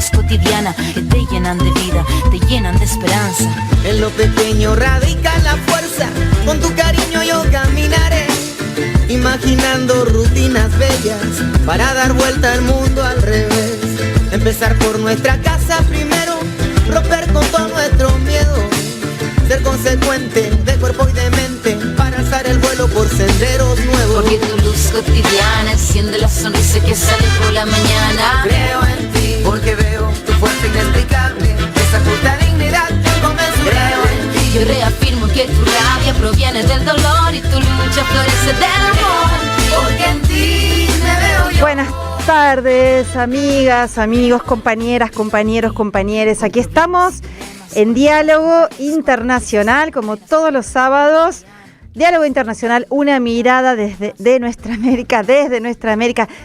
situaciones cotidianas que te llenan de vida, te llenan de esperanza. En lo pequeño radica la fuerza, con tu cariño yo caminaré, imaginando rutinas bellas para dar vuelta al mundo al revés. Empezar por nuestra casa primero, romper con todo nuestro miedo, ser consecuente de cuerpo y de mente para alzar el vuelo por senderos nuevos. Porque tu luz cotidiana enciende la sonrisa que sale por la mañana. Creo en ti, porque veo tu fuerza inexplicable, esa justa dignidad inconmensurable. Creo en ti, yo reafirmo que tu rabia proviene del dolor y tu lucha florece del amor. porque en ti me veo yo. Buenas tardes, amigas, amigos, compañeras, compañeros, compañeres. Aquí estamos en Diálogo Internacional, como todos los sábados. Diálogo Internacional, una mirada desde nuestra América.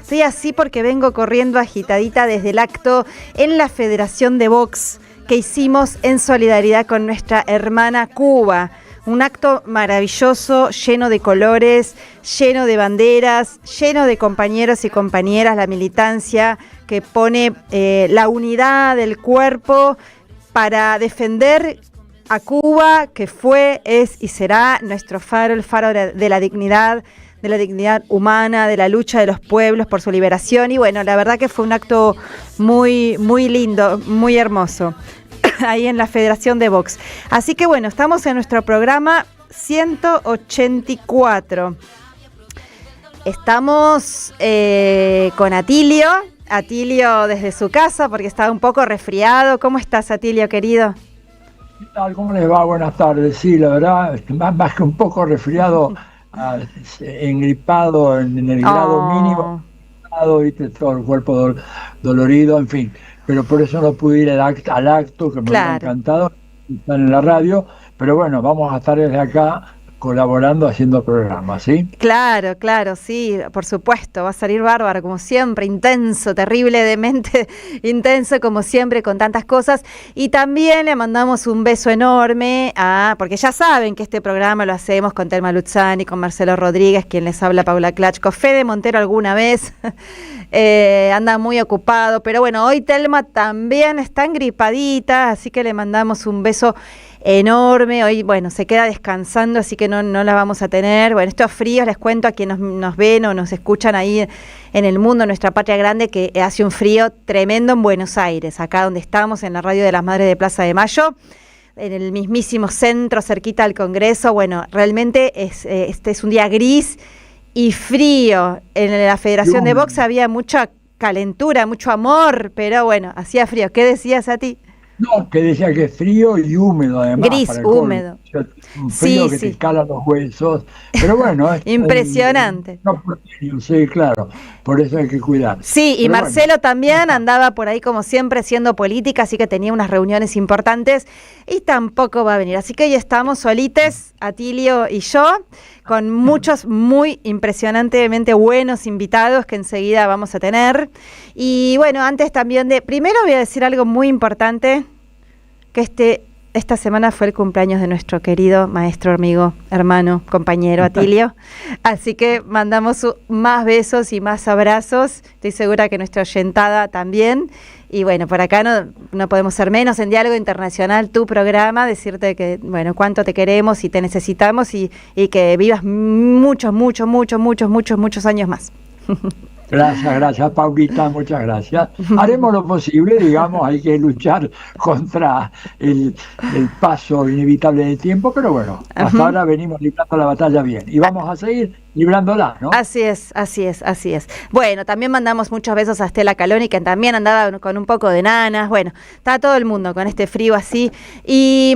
Soy así porque vengo corriendo agitadita desde el acto en la Federación de Box que hicimos en solidaridad con nuestra hermana Cuba. Un acto maravilloso, lleno de colores, lleno de banderas, lleno de compañeros y compañeras, la militancia que pone la unidad del cuerpo para defender a Cuba, que fue, es y será nuestro faro, el faro de la dignidad humana, de la lucha de los pueblos por su liberación. Y bueno, la verdad que fue un acto muy, muy lindo, muy hermoso, ahí en la Federación de Box. Así que bueno, estamos en nuestro programa 184. Estamos con Atilio desde su casa porque estaba un poco resfriado. ¿Cómo estás, Atilio, querido? ¿Qué tal? ¿Cómo les va? Buenas tardes. Sí, la verdad, más que un poco resfriado, engripado en el grado mínimo, ¿viste? Todo el cuerpo dolorido, en fin. Pero por eso no pude ir al acto, que me hubiera encantado, estar en la radio. Pero bueno, vamos a estar desde acá colaborando, haciendo programas, ¿sí? Claro, sí, por supuesto, va a salir bárbaro, como siempre, intenso, terriblemente intenso, como siempre, con tantas cosas. Y también le mandamos un beso enorme porque ya saben que este programa lo hacemos con Telma Luzzani, con Marcelo Rodríguez, quien les habla, Paula Klachko, Fede Montero alguna vez, anda muy ocupado, pero bueno, hoy Telma también está engripadita, así que le mandamos un beso enorme. Hoy, bueno, se queda descansando, así que no la vamos a tener. Bueno, estos fríos, les cuento a quienes nos ven o nos escuchan ahí en el mundo, en nuestra patria grande, que hace un frío tremendo en Buenos Aires, acá donde estamos, en la radio de las Madres de Plaza de Mayo, en el mismísimo centro, cerquita al Congreso. Bueno, realmente este es un día gris y frío. En la Federación de Box había mucha calentura, mucho amor, pero bueno, hacía frío. ¿Qué decías, a ti? No, que decía que es frío y húmedo además. Gris, húmedo. Un frío que te cala los huesos. Pero bueno, es impresionante. Sí, claro. Por eso hay que cuidar. Sí, y pero Marcelo también andaba por ahí como siempre haciendo política, así que tenía unas reuniones importantes y tampoco va a venir. Así que hoy estamos solites, Atilio y yo, con muchos muy impresionantemente buenos invitados que enseguida vamos a tener. Y bueno, antes también primero voy a decir algo muy importante, que esta semana fue el cumpleaños de nuestro querido maestro, amigo, hermano, compañero Atilio. Así que mandamos más besos y más abrazos. Estoy segura que nuestra oyentada también. Y bueno, por acá no podemos ser menos en Diálogo Internacional, tu programa, decirte que, bueno, cuánto te queremos y te necesitamos y que vivas muchos años más. Gracias, Paulita, muchas gracias. Haremos lo posible, digamos, hay que luchar contra el paso inevitable del tiempo, pero bueno, hasta ahora venimos librando la batalla bien y vamos a seguir librándola, ¿no? Así es. Bueno, también mandamos muchos besos a Estela Caloni, que también andaba con un poco de nanas. Bueno, está todo el mundo con este frío así. Y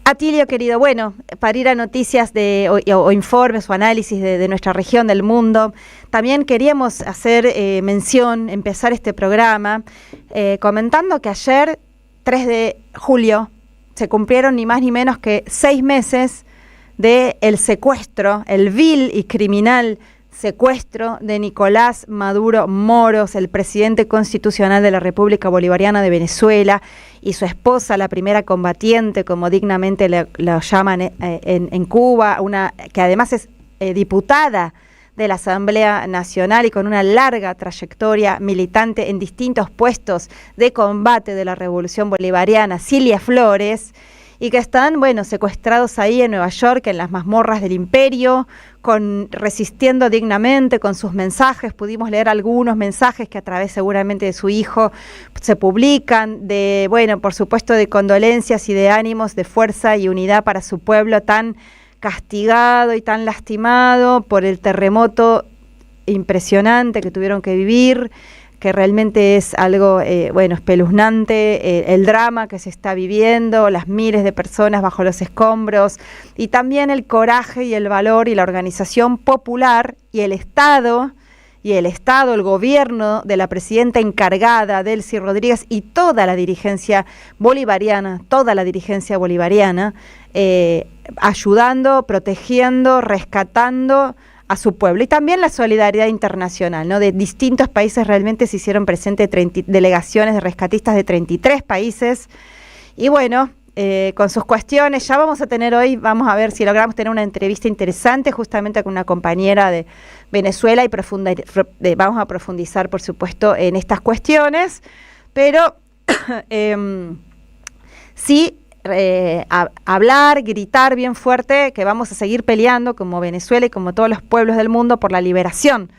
Atilio, querido, bueno, para ir a noticias o informes o análisis de nuestra región, del mundo, también queríamos hacer empezar este programa comentando que ayer, 3 de julio, se cumplieron ni más ni menos que 6 meses del secuestro, el vil y criminal secuestro de Nicolás Maduro Moros, el presidente constitucional de la República Bolivariana de Venezuela, y su esposa, la primera combatiente, como dignamente lo llaman en Cuba, que además es diputada de la Asamblea Nacional y con una larga trayectoria militante en distintos puestos de combate de la Revolución Bolivariana, Cilia Flores, y que están, bueno, secuestrados ahí en Nueva York, en las mazmorras del imperio, resistiendo dignamente con sus mensajes. Pudimos leer algunos mensajes que a través seguramente de su hijo se publican, de, bueno, por supuesto, de condolencias y de ánimos, de fuerza y unidad para su pueblo tan castigado y tan lastimado por el terremoto impresionante que tuvieron que vivir, que realmente es algo, espeluznante, el drama que se está viviendo, las miles de personas bajo los escombros, y también el coraje y el valor y la organización popular y el Estado, el gobierno de la presidenta encargada, Delcy Rodríguez, y toda la dirigencia bolivariana, ayudando, protegiendo, rescatando a su pueblo, y también la solidaridad internacional, ¿no? De distintos países realmente se hicieron presentes delegaciones de rescatistas de 33 países, y bueno, con sus cuestiones, ya vamos a tener hoy, vamos a ver si logramos tener una entrevista interesante justamente con una compañera de Venezuela y vamos a profundizar, por supuesto, en estas cuestiones, pero sí, hablar, gritar bien fuerte que vamos a seguir peleando como Venezuela y como todos los pueblos del mundo por la liberación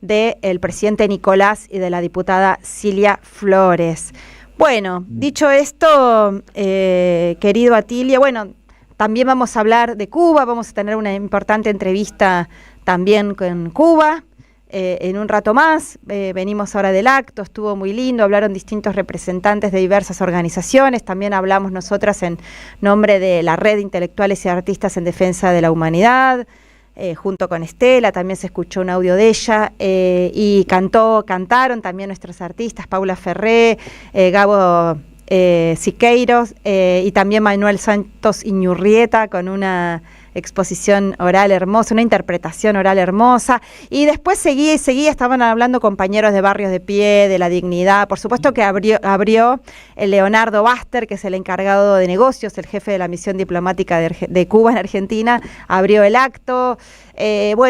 del presidente Nicolás y de la diputada Cilia Flores. Bueno, dicho esto, querido Atilio, bueno, también vamos a hablar de Cuba, vamos a tener una importante entrevista también con Cuba. En un rato más, venimos ahora del acto, estuvo muy lindo, hablaron distintos representantes de diversas organizaciones, también hablamos nosotras en nombre de la Red de Intelectuales y Artistas en Defensa de la Humanidad, junto con Estela, también se escuchó un audio de ella, y cantaron también nuestros artistas, Paula Ferré, Gabo Siqueiros, y también Manuel Santos Iñurrieta, con una exposición oral hermosa, una interpretación oral hermosa, y después seguía, estaban hablando compañeros de Barrios de Pie, de La Dignidad, por supuesto que abrió el Leonardo Baster, que es el encargado de negocios, el jefe de la misión diplomática de Cuba en Argentina, abrió el acto.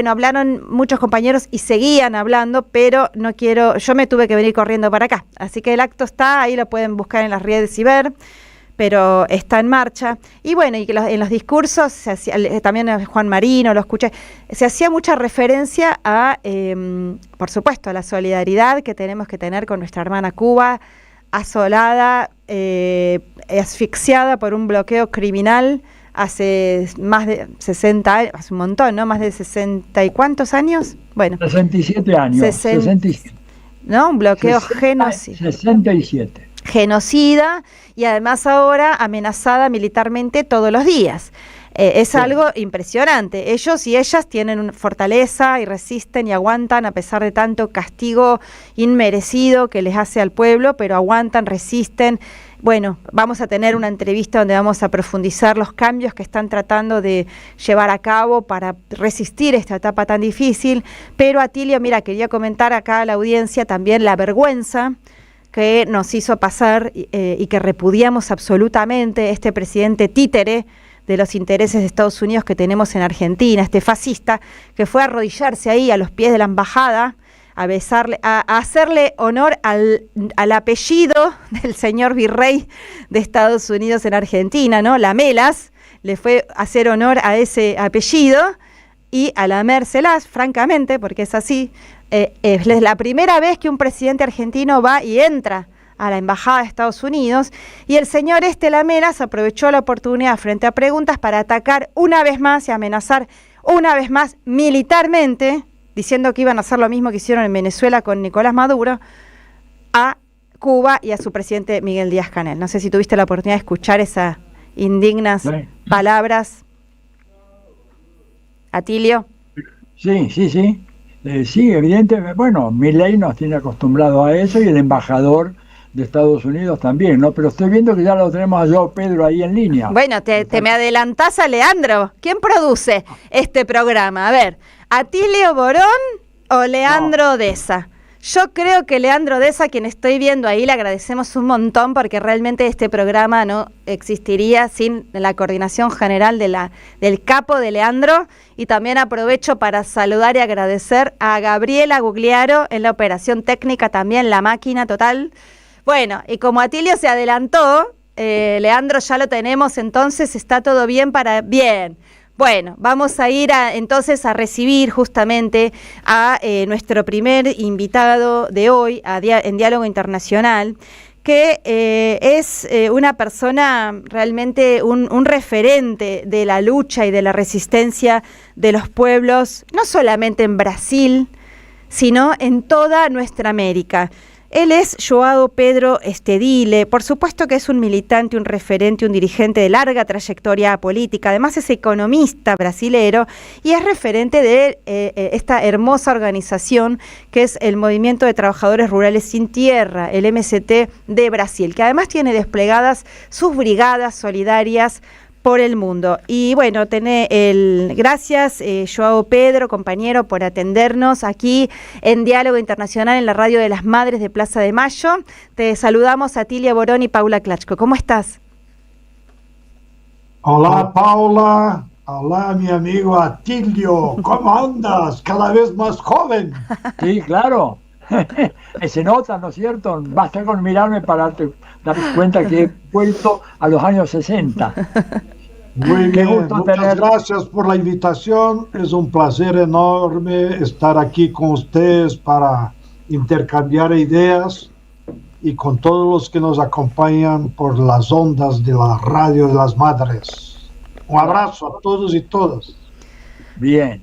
Hablaron muchos compañeros y seguían hablando, pero yo me tuve que venir corriendo para acá, así que el acto está, ahí lo pueden buscar en las redes y ver, pero está en marcha. Y bueno, y que en los discursos, también a Juan Marino lo escuché, se hacía mucha referencia a, por supuesto, a la solidaridad que tenemos que tener con nuestra hermana Cuba, asolada, asfixiada por un bloqueo criminal hace más de 60 años, hace un montón, ¿no? Más de 60 y ¿cuántos años? Bueno. 67 años. 67. ¿No? Un bloqueo genocida. 67. Genocida, y además ahora amenazada militarmente todos los días. Es algo impresionante. Ellos y ellas tienen fortaleza y resisten y aguantan a pesar de tanto castigo inmerecido que les hace al pueblo, pero aguantan, resisten. Bueno, vamos a tener una entrevista donde vamos a profundizar los cambios que están tratando de llevar a cabo para resistir esta etapa tan difícil. Pero, Atilio, mira, quería comentar acá a la audiencia también la vergüenza que nos hizo pasar y que repudiamos absolutamente este presidente títere de los intereses de Estados Unidos que tenemos en Argentina, este fascista que fue a arrodillarse ahí a los pies de la embajada, a besarle, a hacerle honor al apellido del señor virrey de Estados Unidos en Argentina, ¿no? Lamelas, le fue a hacer honor a ese apellido y a lamérselas, francamente, porque es así. Es la primera vez que un presidente argentino va y entra a la embajada de Estados Unidos, y el señor Lamelas aprovechó la oportunidad frente a preguntas para atacar una vez más y amenazar una vez más militarmente, diciendo que iban a hacer lo mismo que hicieron en Venezuela con Nicolás Maduro, a Cuba y a su presidente Miguel Díaz-Canel. No sé si tuviste la oportunidad de escuchar esas indignas palabras, Atilio. Sí. Sí, evidentemente, bueno, Milei nos tiene acostumbrado a eso y el embajador de Estados Unidos también, ¿no? Pero estoy viendo que ya lo tenemos a Joao Pedro ahí en línea. Bueno, te me adelantás a Leandro. ¿Quién produce este programa? A ver, ¿Atilio Borón o Leandro Deza? Yo creo que Leandro Deza, a quien estoy viendo ahí, le agradecemos un montón porque realmente este programa no existiría sin la coordinación general del capo de Leandro. Y también aprovecho para saludar y agradecer a Gabriela Gugliaro en la operación técnica, también la máquina total. Bueno, y como Atilio se adelantó, Leandro ya lo tenemos, entonces está todo bien Bien. Bueno, vamos a ir entonces a recibir justamente a nuestro primer invitado de hoy en Diálogo Internacional, que es una persona realmente un referente de la lucha y de la resistencia de los pueblos, no solamente en Brasil, sino en toda nuestra América. Él es João Pedro Stedile, por supuesto que es un militante, un referente, un dirigente de larga trayectoria política, además es economista brasilero y es referente de esta hermosa organización que es el Movimiento de Trabajadores Rurales Sin Tierra, el MST de Brasil, que además tiene desplegadas sus brigadas solidarias por el mundo. Y bueno, gracias João Pedro, compañero, por atendernos aquí en Diálogo Internacional en la Radio de las Madres de Plaza de Mayo. Te saludamos Atilia Borón y Paula Klachko. ¿Cómo estás? Hola Paula, hola mi amigo Atilio, ¿cómo andas? Cada vez más joven. Sí, claro. Se nota, ¿no es cierto? Basta con mirarme para darte cuenta que he vuelto a los años 60. Muy bien, muchas gracias por la invitación. Es un placer enorme estar aquí con ustedes para intercambiar ideas y con todos los que nos acompañan por las ondas de la Radio de las Madres. Un abrazo a todos y todas. Bien.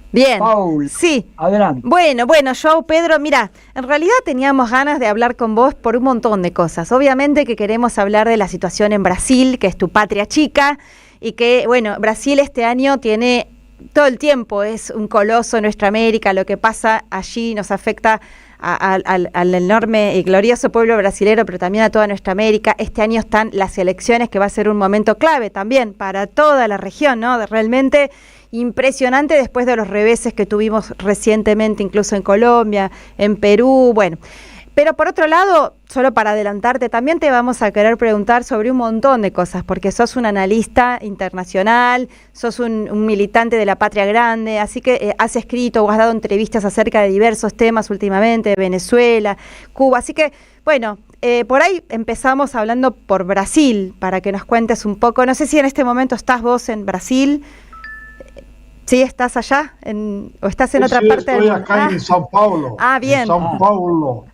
Bien, Paul, sí. Adelante. Bueno, João Pedro, mira, en realidad teníamos ganas de hablar con vos por un montón de cosas. Obviamente que queremos hablar de la situación en Brasil, que es tu patria chica, y que, bueno, Brasil este año tiene, todo el tiempo es un coloso en nuestra América, lo que pasa allí nos afecta al enorme y glorioso pueblo brasilero, pero también a toda nuestra América. Este año están las elecciones, que va a ser un momento clave también para toda la región, ¿no? Realmente impresionante después de los reveses que tuvimos recientemente, incluso en Colombia, en Perú, bueno. Pero por otro lado, solo para adelantarte, también te vamos a querer preguntar sobre un montón de cosas, porque sos un analista internacional, sos un militante de la patria grande, así que has escrito o has dado entrevistas acerca de diversos temas últimamente, de Venezuela, Cuba, así que, bueno, por ahí empezamos hablando por Brasil, para que nos cuentes un poco. No sé si en este momento estás vos en Brasil. ¿Sí estás allá? ¿O estás en otra parte del mundo? Estoy acá en São Paulo. Bien. En São Paulo.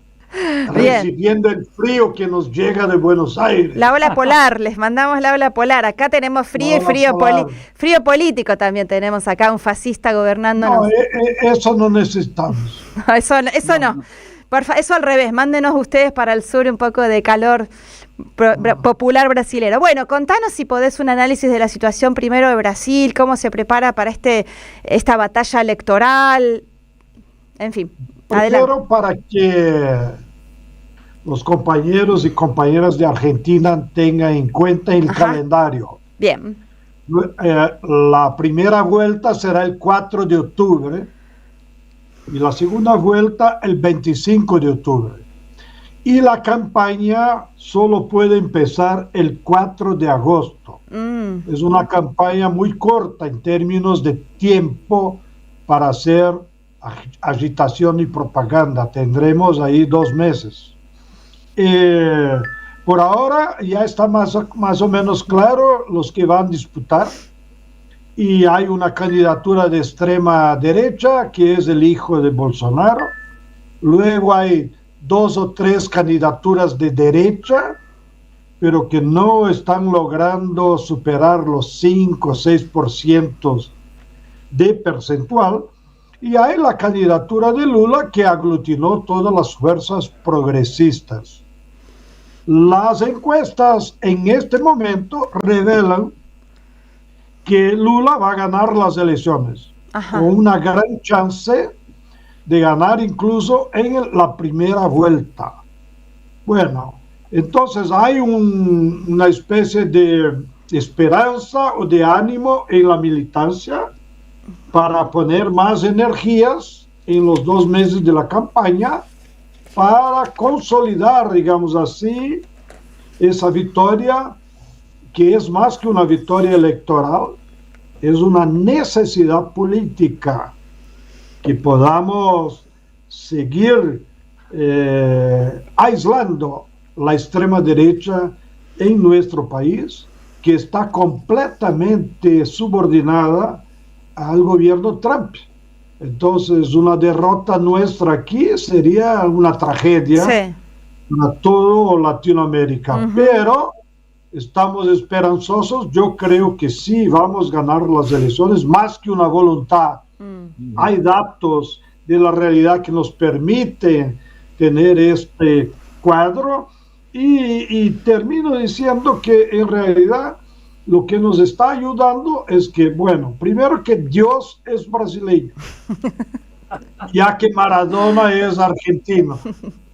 Bien. Recibiendo el frío que nos llega de Buenos Aires. La ola polar, les mandamos la ola polar. Acá tenemos frío y frío político también tenemos acá, un fascista gobernándonos. No, eso no necesitamos. No, eso no. Eso al revés, mándenos ustedes para el sur un poco de calor popular brasilero. Bueno, contanos si podés un análisis de la situación primero de Brasil, cómo se prepara para esta batalla electoral, en fin. Primero, para que los compañeros y compañeras de Argentina tengan en cuenta el calendario. Bien. La primera vuelta será el 4 de octubre y la segunda vuelta el 25 de octubre. Y la campaña solo puede empezar el 4 de agosto. Es una campaña muy corta en términos de tiempo para hacer agitación y propaganda. Tendremos ahí 2 meses. Por ahora ya está más o menos claro los que van a disputar. Y hay una candidatura de extrema derecha, que es el hijo de Bolsonaro. Luego hay 2 o 3 candidaturas de derecha, pero que no están logrando superar los 5 o 6% de percentual. Y hay la candidatura de Lula, que aglutinó todas las fuerzas progresistas. Las encuestas en este momento revelan que Lula va a ganar las elecciones, con una gran chance de ganar incluso en la primera vuelta. Bueno, entonces hay una especie de esperanza o de ánimo en la militancia para poner más energías en los 2 meses de la campaña para consolidar, digamos así, esa victoria, que es más que una victoria electoral, es una necesidad política, que podamos seguir aislando la extrema derecha en nuestro país, que está completamente subordinada al gobierno Trump. Entonces, una derrota nuestra aquí sería una tragedia para todo Latinoamérica. Pero estamos esperanzosos. Yo creo que sí vamos a ganar las elecciones, más que una voluntad. Hay datos de la realidad que nos permiten tener este cuadro. Y termino diciendo que en realidad lo que nos está ayudando es que, bueno, primero que Dios es brasileño, ya que Maradona es argentino.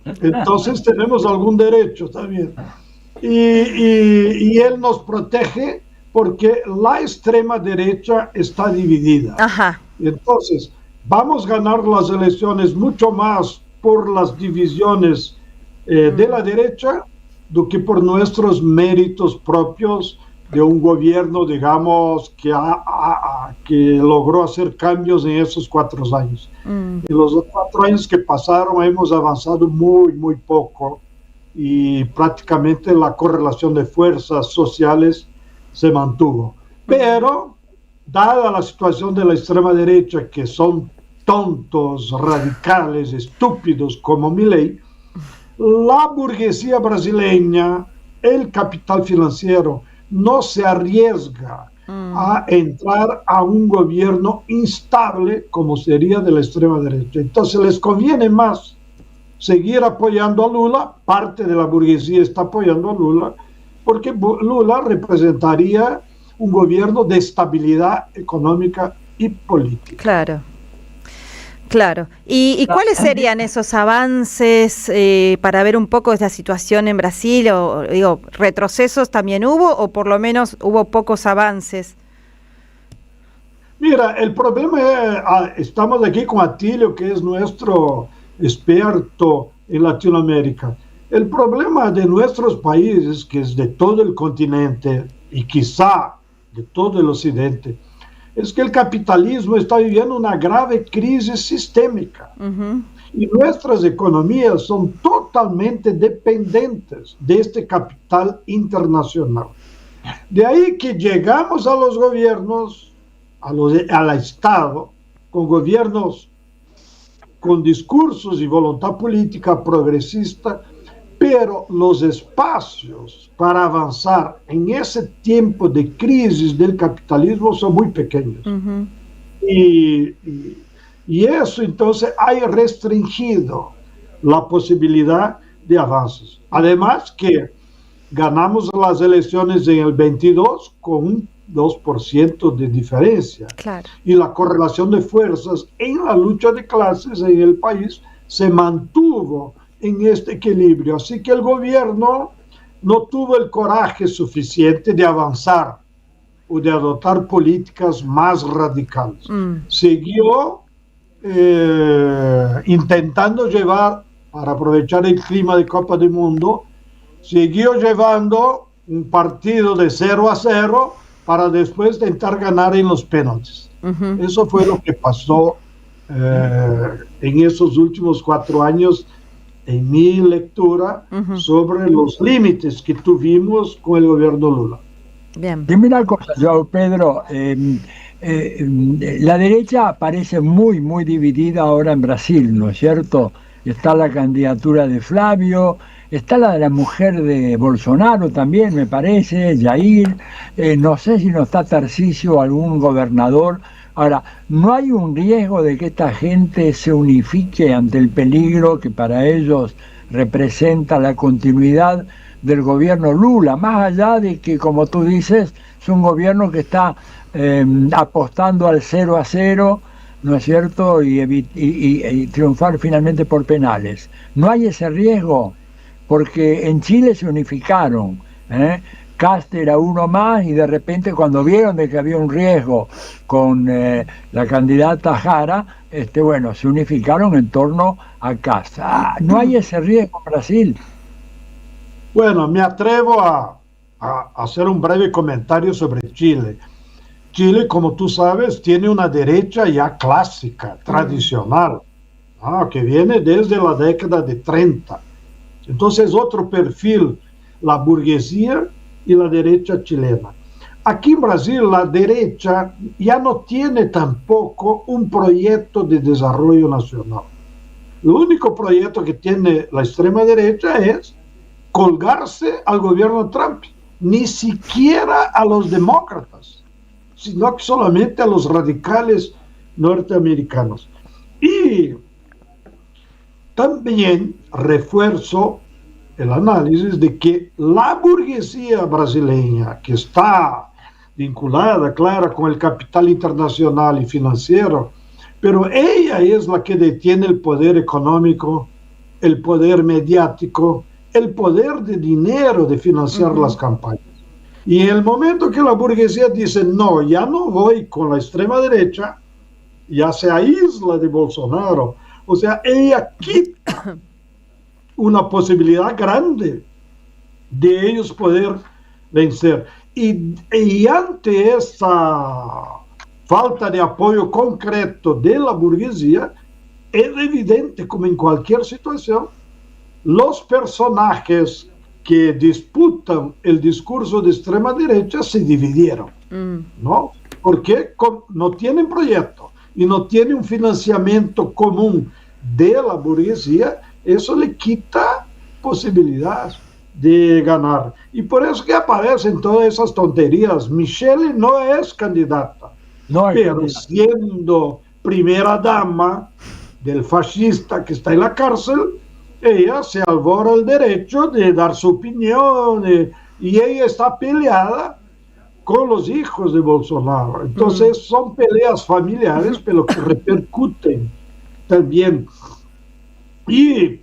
Entonces tenemos algún derecho también. Y él nos protege porque la extrema derecha está dividida. Ajá. Entonces, vamos a ganar las elecciones mucho más por las divisiones de la derecha do que por nuestros méritos propios de un gobierno, digamos, que logró hacer cambios en esos 4 años. En los 4 años que pasaron hemos avanzado muy, muy poco y prácticamente la correlación de fuerzas sociales se mantuvo. Pero, dada la situación de la extrema derecha, que son tontos, radicales, estúpidos como Milei, la burguesía brasileña, el capital financiero, no se arriesga a entrar a un gobierno instable como sería de la extrema derecha. Entonces les conviene más seguir apoyando a Lula. Parte de la burguesía está apoyando a Lula, porque Lula representaría un gobierno de estabilidad económica y política. Claro. Claro. ¿Y cuáles serían esos avances para ver un poco esta situación en Brasil? O digo, ¿retrocesos también hubo o por lo menos hubo pocos avances? Mira, el problema es, estamos aquí con Atilio, que es nuestro experto en Latinoamérica. El problema de nuestros países, que es de todo el continente y quizá de todo el occidente, es que el capitalismo está viviendo una grave crisis sistémica. Y nuestras economías son totalmente dependientes de este capital internacional. De ahí que llegamos a los gobiernos, al Estado, con gobiernos con discursos y voluntad política progresista, pero los espacios para avanzar en ese tiempo de crisis del capitalismo son muy pequeños. Y eso entonces ha restringido la posibilidad de avances. Además que ganamos las elecciones en el 22 con un 2% de diferencia. Claro. Y la correlación de fuerzas en la lucha de clases en el país se mantuvo en este equilibrio. Así que el gobierno no tuvo el coraje suficiente de avanzar o de adoptar políticas más radicales. Siguió intentando llevar, para aprovechar el clima de Copa del Mundo, siguió llevando un partido de 0-0 para después intentar ganar en los penaltis. Eso fue lo que pasó en esos últimos 4 años, en mi lectura, sobre los límites que tuvimos con el gobierno Lula. Bien. Dime una cosa, Joao Pedro, la derecha parece muy, muy dividida ahora en Brasil, ¿no es cierto? Está la candidatura de Flavio, está la de la mujer de Bolsonaro también, me parece, Jair, no sé si no está Tarcísio o algún gobernador. Ahora, ¿no hay un riesgo de que esta gente se unifique ante el peligro que para ellos representa la continuidad del gobierno Lula? Más allá de que, como tú dices, es un gobierno que está apostando al 0-0, ¿no es cierto?, y triunfar finalmente por penales. ¿No hay ese riesgo? Porque en Chile se unificaron, Kast era uno más y de repente cuando vieron de que había un riesgo con la candidata Jara, bueno, se unificaron en torno a Kast. ¿No hay ese riesgo en Brasil? Bueno, me atrevo a hacer un breve comentario sobre Chile. Chile, como tú sabes, tiene una derecha ya clásica, tradicional, que viene desde la década de 30. Entonces, otro perfil, la burguesía y la derecha chilena. Aquí en Brasil, la derecha ya no tiene tampoco un proyecto de desarrollo nacional. El único proyecto que tiene la extrema derecha es colgarse al gobierno Trump, ni siquiera a los demócratas, sino que solamente a los radicales norteamericanos. Y también refuerzo el análisis de que la burguesía brasileña, que está vinculada, claro, con el capital internacional y financiero, pero ella es la que detiene el poder económico, el poder mediático, el poder de dinero de financiar las campañas. Y en el momento que la burguesía dice, no, ya no voy con la extrema derecha, ya se aísla de Bolsonaro. O sea, ella quita una posibilidad grande de ellos poder vencer. Y ante esa falta de apoyo concreto de la burguesía, es evidente, como en cualquier situación, los personajes que disputan el discurso de extrema derecha se dividieron, ¿no? Porque no tienen proyecto y no tienen un financiamiento común de la burguesía, eso le quita posibilidades de ganar. Y por eso que aparecen todas esas tonterías. Michelle no es candidata, pero siendo primera dama del fascista que está en la cárcel, ella se albora el derecho de dar su opinión y ella está peleada con los hijos de Bolsonaro. Entonces son peleas familiares, pero que repercuten también. Y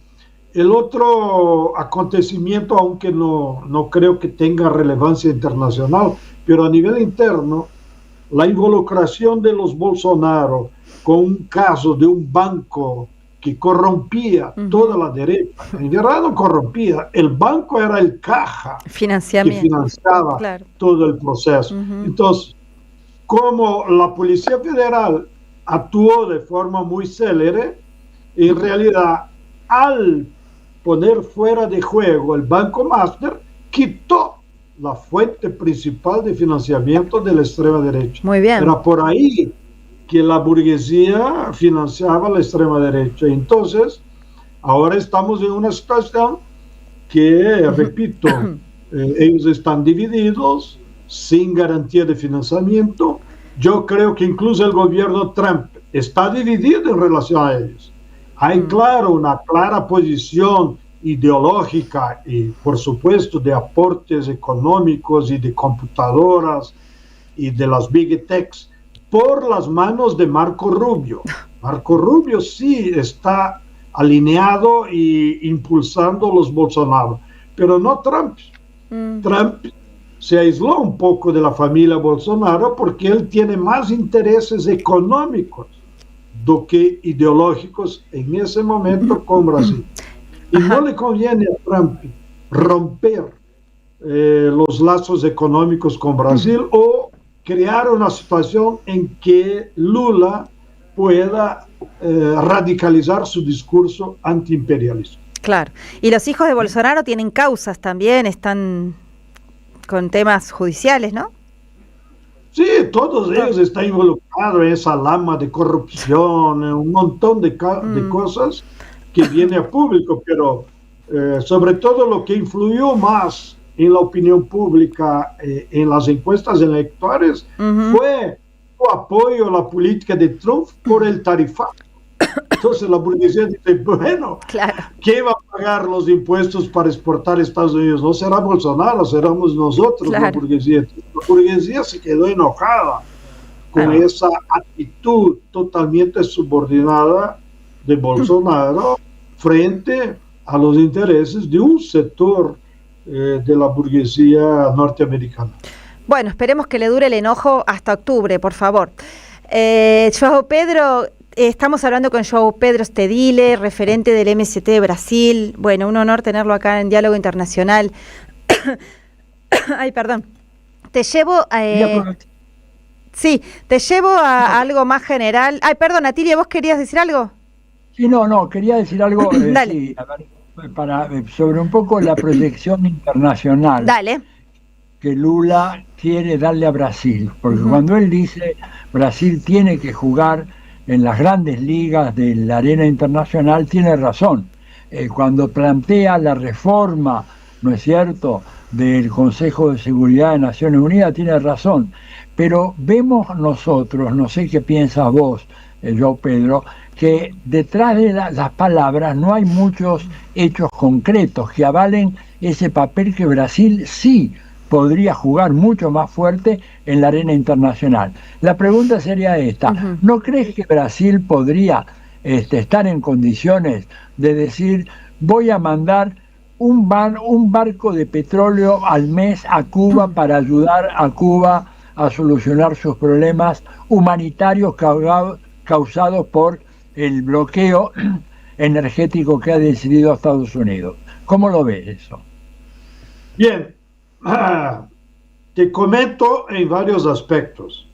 el otro acontecimiento, aunque no creo que tenga relevancia internacional, pero a nivel interno, la involucración de los Bolsonaro con un caso de un banco que corrompía toda la derecha. En verdad no corrompía, el banco era el caja que financiaba todo el proceso. Entonces, como la Policía Federal actuó de forma muy célere, en realidad, al poner fuera de juego el Banco Master, quitó la fuente principal de financiamiento de la extrema derecha. Muy bien. Era por ahí que la burguesía financiaba la extrema derecha. Entonces, ahora estamos en una situación que, repito, ellos están divididos, sin garantía de financiamiento. Yo creo que incluso el gobierno Trump está dividido en relación a ellos. Hay, claro, una clara posición ideológica y, por supuesto, de aportes económicos y de computadoras y de las big techs por las manos de Marco Rubio. Marco Rubio sí está alineado e impulsando los Bolsonaro, pero no Trump. Trump se aisló un poco de la familia Bolsonaro porque él tiene más intereses económicos do que ideológicos en ese momento con Brasil. Y no le conviene a Trump romper los lazos económicos con Brasil o crear una situación en que Lula pueda radicalizar su discurso antiimperialista. Claro. Y los hijos de Bolsonaro tienen causas también, están con temas judiciales, ¿no? Sí, todos ellos están involucrados en esa lama de corrupción, un montón de cosas que viene a público, pero sobre todo lo que influyó más en la opinión pública, en las encuestas electorales, fue su apoyo a la política de Trump por el tarifazo. Entonces la burguesía dice, bueno, ¿quién va a pagar los impuestos para exportar a Estados Unidos? No será Bolsonaro, seremos nosotros, la burguesía. La burguesía se quedó enojada con esa actitud totalmente subordinada de Bolsonaro frente a los intereses de un sector de la burguesía norteamericana. Bueno, esperemos que le dure el enojo hasta octubre, por favor. João Pedro, estamos hablando con João Pedro Stedile, referente del MST de Brasil. Bueno, un honor tenerlo acá en Diálogo Internacional. Ay, perdón. Te llevo te llevo a algo más general. Ay, perdón, Atilio, ¿vos querías decir algo? Sí, no, quería decir algo Dale. sí, sobre un poco la proyección internacional. Dale. Que Lula quiere darle a Brasil, porque cuando él dice Brasil tiene que jugar en las grandes ligas de la arena internacional, tiene razón. Cuando plantea la reforma, ¿no es cierto?, del Consejo de Seguridad de Naciones Unidas, tiene razón. Pero vemos nosotros, no sé qué piensas vos, João Pedro, que detrás de las palabras no hay muchos hechos concretos que avalen ese papel que Brasil sí podría jugar mucho más fuerte en la arena internacional. La pregunta sería esta: ¿no crees que Brasil podría estar en condiciones de decir voy a mandar un barco de petróleo al mes a Cuba para ayudar a Cuba a solucionar sus problemas humanitarios causados por el bloqueo energético que ha decidido Estados Unidos? ¿Cómo lo ves eso? Bien, te comento en varios aspectos.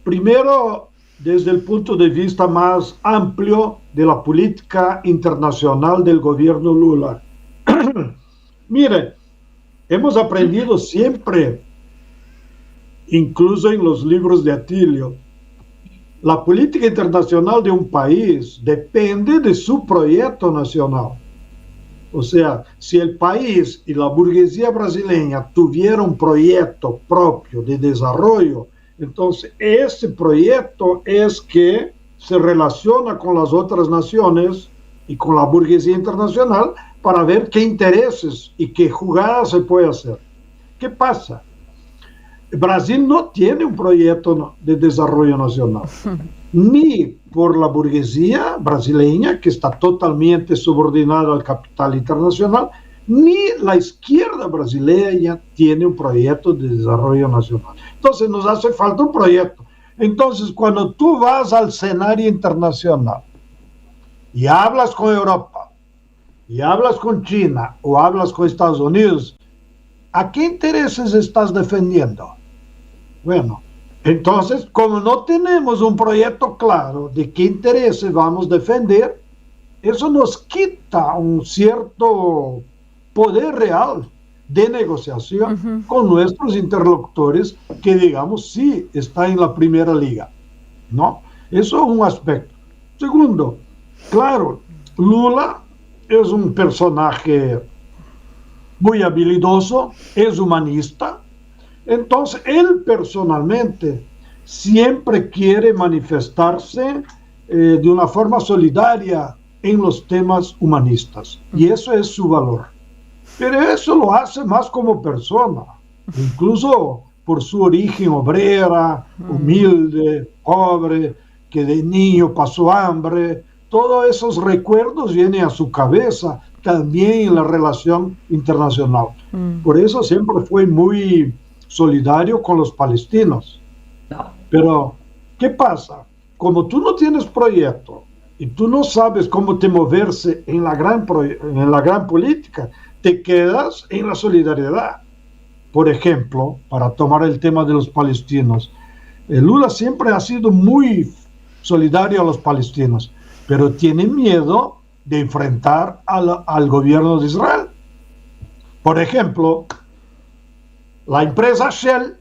Primero, desde el punto de vista más amplio de la política internacional del gobierno Lula. Mire, hemos aprendido siempre, incluso en los libros de Atilio, la política internacional de un país depende de su proyecto nacional. O sea, si el país y la burguesía brasileña tuvieran un proyecto propio de desarrollo, entonces ese proyecto es que se relaciona con las otras naciones y con la burguesía internacional para ver qué intereses y qué jugadas se puede hacer. ¿Qué pasa? Brasil no tiene un proyecto de desarrollo nacional, ni por la burguesía brasileña, que está totalmente subordinada al capital internacional, ni la izquierda brasileña tiene un proyecto de desarrollo nacional. Entonces nos hace falta un proyecto. Entonces, cuando tú vas al escenario internacional y hablas con Europa, y hablas con China o hablas con Estados Unidos, ¿a qué intereses estás defendiendo? Bueno, entonces, como no tenemos un proyecto claro de qué intereses vamos a defender, eso nos quita un cierto poder real de negociación con nuestros interlocutores que, digamos, sí están en la primera liga, ¿no? Eso es un aspecto. Segundo, claro, Lula es un personaje muy habilidoso, es humanista. Entonces, él personalmente siempre quiere manifestarse de una forma solidaria en los temas humanistas. Y eso es su valor. Pero eso lo hace más como persona, incluso por su origen obrera, humilde, pobre, que de niño pasó hambre. Todos esos recuerdos vienen a su cabeza también en la relación internacional. Por eso siempre fue muy solidario con los palestinos. Pero, ¿qué pasa? Como tú no tienes proyecto y tú no sabes cómo te moverse en la gran política, te quedas en la solidaridad. Por ejemplo, para tomar el tema de los palestinos, Lula siempre ha sido muy solidario a los palestinos, pero tiene miedo de enfrentar al gobierno de Israel. Por ejemplo, la empresa Shell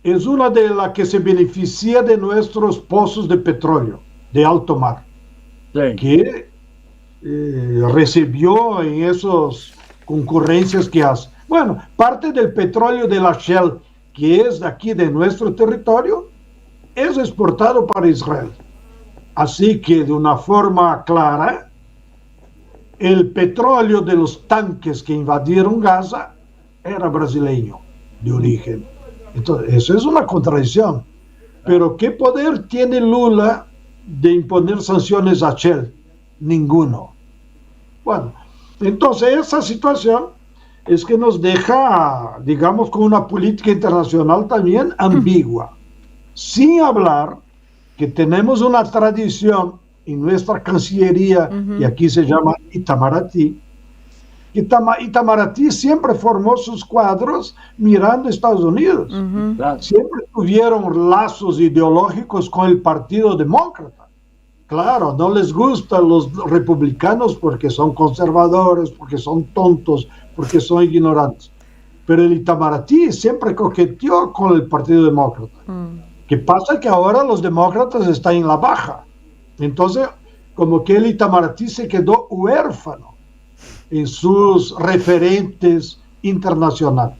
es una de las que se beneficia de nuestros pozos de petróleo de alto mar, sí, que recibió en esas concurrencias que hace. Bueno, parte del petróleo de la Shell, que es de aquí de nuestro territorio, es exportado para Israel. Así que de una forma clara, el petróleo de los tanques que invadieron Gaza era brasileño de origen. Entonces, eso es una contradicción. Pero ¿qué poder tiene Lula de imponer sanciones a Shell? Ninguno. Bueno, entonces esa situación es que nos deja, digamos, con una política internacional también ambigua. Sin hablar que tenemos una tradición en nuestra Cancillería, y aquí se llama Itamaraty. Itamaraty siempre formó sus cuadros mirando a Estados Unidos. Siempre tuvieron lazos ideológicos con el Partido Demócrata. Claro, no les gustan los republicanos porque son conservadores, porque son tontos, porque son ignorantes. Pero el Itamaraty siempre coqueteó con el Partido Demócrata. ¿Qué pasa? Que ahora los demócratas están en la baja. Entonces, como que el Itamaraty se quedó huérfano en sus referentes internacionales.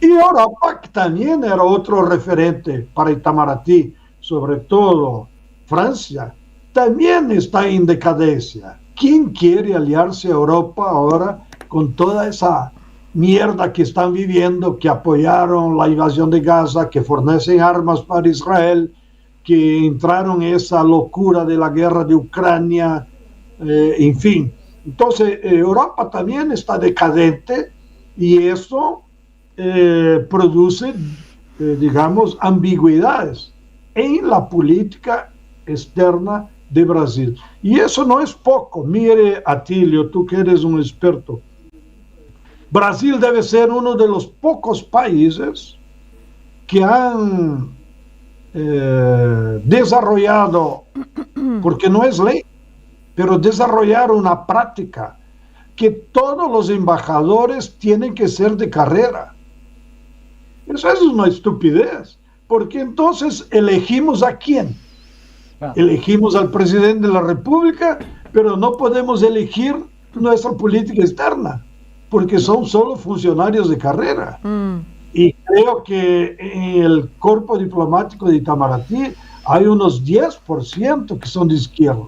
Y Europa, que también era otro referente para Itamaraty, sobre todo Francia, también está en decadencia. ¿Quién quiere aliarse a Europa ahora con toda esa mierda que están viviendo, que apoyaron la invasión de Gaza, que fornecen armas para Israel, que entraron en esa locura de la guerra de Ucrania, en fin? Entonces, Europa también está decadente y eso produce, digamos, ambigüedades en la política externa de Brasil. Y eso no es poco. Mire, Atilio, tú que eres un experto, Brasil debe ser uno de los pocos países que han desarrollado, porque no es ley, pero desarrollar una práctica que todos los embajadores tienen que ser de carrera. Eso es una estupidez, porque entonces elegimos a quién. Elegimos al presidente de la República, pero no podemos elegir nuestra política externa, porque son solo funcionarios de carrera. Y creo que en el cuerpo diplomático de Itamaraty hay unos 10% que son de izquierda.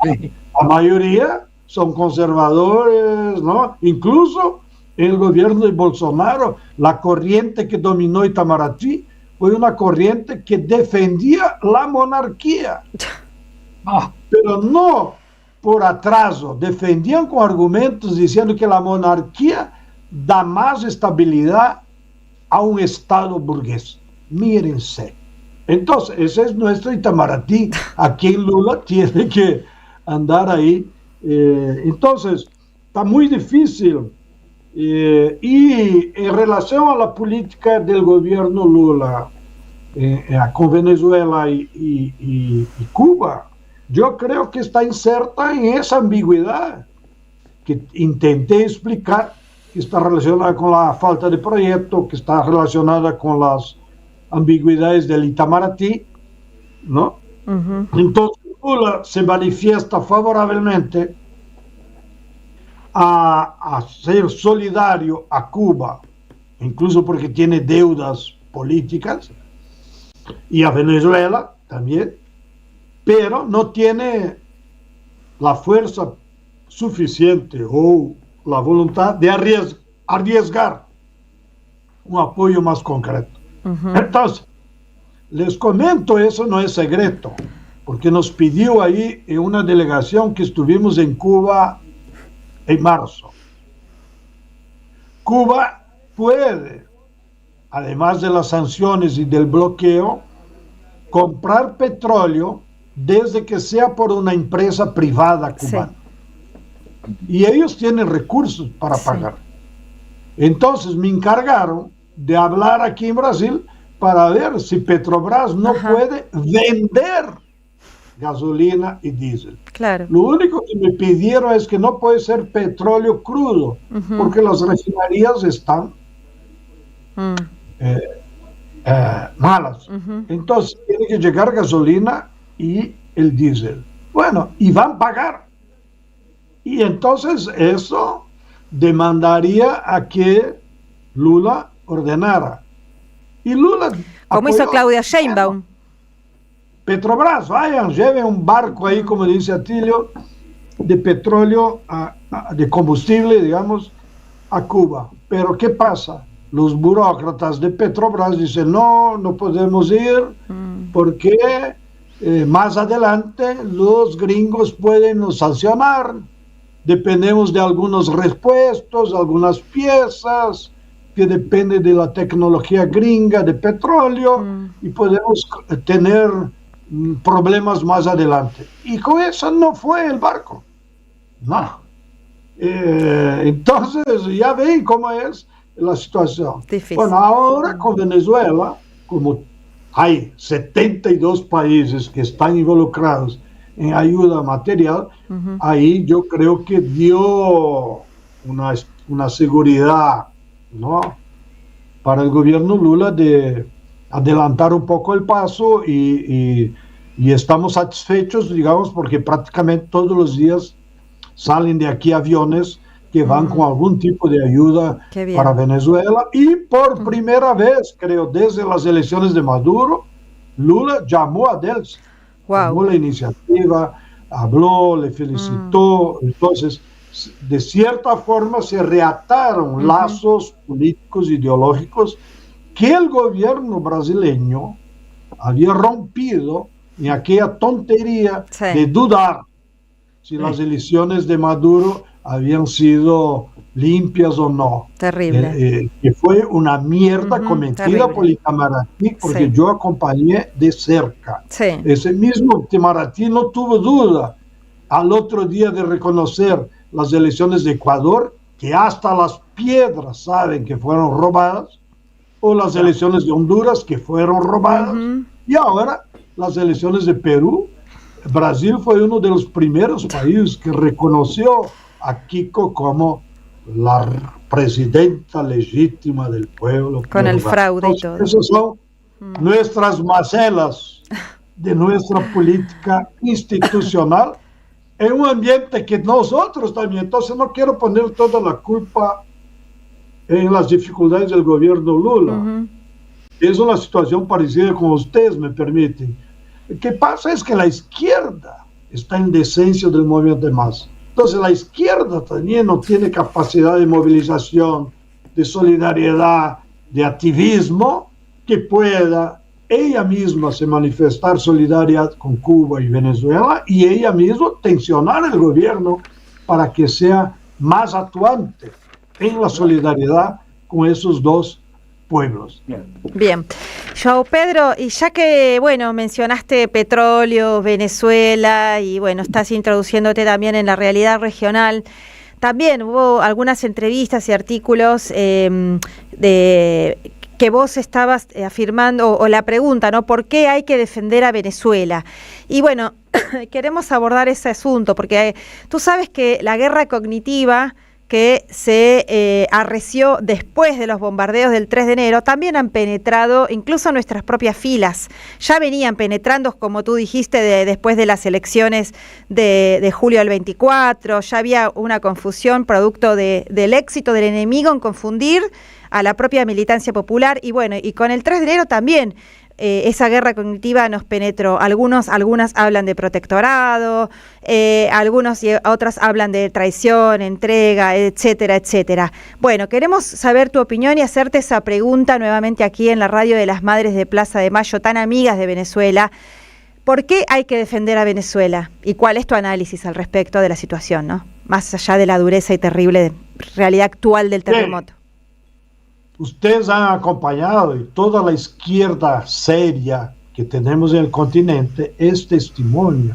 La mayoría son conservadores, ¿no? Incluso en el gobierno de Bolsonaro, la corriente que dominó Itamaraty fue una corriente que defendía la monarquía. Pero no por atraso, defendían con argumentos diciendo que la monarquía da más estabilidad a un Estado burgués. Mírense. Entonces, ese es nuestro Itamaraty, a quien Lula tiene que andar ahí. Entonces, está muy difícil. Y en relación a la política del gobierno Lula con Venezuela y Cuba, yo creo que está inserta en esa ambigüedad que intenté explicar, que está relacionada con la falta de proyecto, que está relacionada con las ambigüedades del Itamaraty, ¿no? Entonces Lula se manifiesta favorablemente a ser solidario a Cuba, incluso porque tiene deudas políticas, y a Venezuela también, pero no tiene la fuerza suficiente o la voluntad de arriesgar un apoyo más concreto. Entonces, les comento, eso no es secreto, porque nos pidió ahí en una delegación que estuvimos en Cuba en marzo. Cuba puede, además de las sanciones y del bloqueo, comprar petróleo desde que sea por una empresa privada cubana. Y ellos tienen recursos para pagar. Entonces me encargaron de hablar aquí en Brasil para ver si Petrobras no puede vender gasolina y diésel. Claro. Lo único que me pidieron es que no puede ser petróleo crudo, porque las refinerías están malas. Entonces tiene que llegar gasolina y el diésel. Bueno, y van a pagar. Y entonces eso demandaría a que Lula ordenara. Y Lula... Como hizo Claudia Sheinbaum. Petrobras, vayan, lleven un barco ahí, como dice Atilio, de petróleo, de combustible, digamos, a Cuba. Pero ¿qué pasa? Los burócratas de Petrobras dicen, no podemos ir, porque más adelante los gringos pueden nos sancionar, dependemos de algunos repuestos, algunas piezas, que depende de la tecnología gringa de petróleo, y podemos tener problemas más adelante. Y con eso no fue el barco. No. Entonces, ya ven cómo es la situación. Difícil. Bueno, ahora con Venezuela, como hay 72 países que están involucrados en ayuda material, ahí yo creo que dio una seguridad, ¿no?, para el gobierno Lula de adelantar un poco el paso, y estamos satisfechos, digamos, porque prácticamente todos los días salen de aquí aviones que van con algún tipo de ayuda para Venezuela, y por primera vez, creo, desde las elecciones de Maduro, Lula llamó a Delcy, tomó la iniciativa, habló, le felicitó. Entonces, de cierta forma se reataron lazos políticos, ideológicos, que el gobierno brasileño había rompido en aquella tontería de dudar si las elecciones de Maduro habían sido limpias o no. Terrible. Que fue una mierda cometida por el Itamaraty, porque yo acompañé de cerca. Ese mismo Itamaraty no tuvo duda al otro día de reconocer las elecciones de Ecuador, que hasta las piedras saben que fueron robadas, o las elecciones de Honduras, que fueron robadas, y ahora las elecciones de Perú. Brasil fue uno de los primeros países que reconoció a Kiko como la presidenta legítima del pueblo. Con el fraude y todo. Esas son nuestras macelas de nuestra política institucional en un ambiente que nosotros también. Entonces no quiero poner toda la culpa en las dificultades del gobierno Lula. Es una situación parecida con ustedes, me permiten. Lo que pasa es que la izquierda está en decencia del movimiento de masa. Entonces la izquierda también no tiene capacidad de movilización, de solidaridad, de activismo, que pueda ella misma se manifestar solidaria con Cuba y Venezuela, y ella misma tensionar el gobierno para que sea más actuante en la solidaridad con esos dos pueblos. Bien. João Pedro, y ya que, bueno, mencionaste petróleo, Venezuela, y bueno, estás introduciéndote también en la realidad regional, también hubo algunas entrevistas y artículos que vos estabas afirmando, o la pregunta, ¿no? ¿Por qué hay que defender a Venezuela? Y bueno, queremos abordar ese asunto, porque tú sabes que la guerra cognitiva que se arreció después de los bombardeos del 3 de enero, también han penetrado incluso nuestras propias filas. Ya venían penetrando, como tú dijiste, después de las elecciones de julio del 24, ya había una confusión producto del éxito del enemigo en confundir a la propia militancia popular, y bueno, y con el 3 de enero también esa guerra cognitiva nos penetró. Algunas hablan de protectorado, algunos y otras hablan de traición, entrega, etcétera, etcétera. Bueno, queremos saber tu opinión y hacerte esa pregunta nuevamente aquí en la radio de las Madres de Plaza de Mayo, tan amigas de Venezuela. ¿Por qué hay que defender a Venezuela? ¿Y cuál es tu análisis al respecto de la situación, ¿no? Más allá de la dureza y terrible realidad actual del terremoto. Ustedes han acompañado, y toda la izquierda seria que tenemos en el continente es testimonio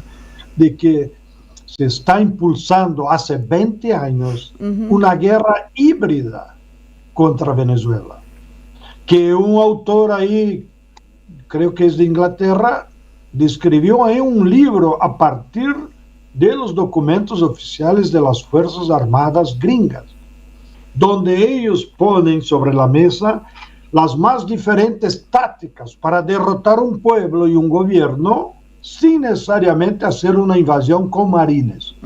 de que se está impulsando hace 20 años una guerra híbrida contra Venezuela. Que un autor ahí, creo que es de Inglaterra, describió ahí un libro a partir de los documentos oficiales de las Fuerzas Armadas gringas, donde ellos ponen sobre la mesa las más diferentes tácticas para derrotar un pueblo y un gobierno sin necesariamente hacer una invasión con marines.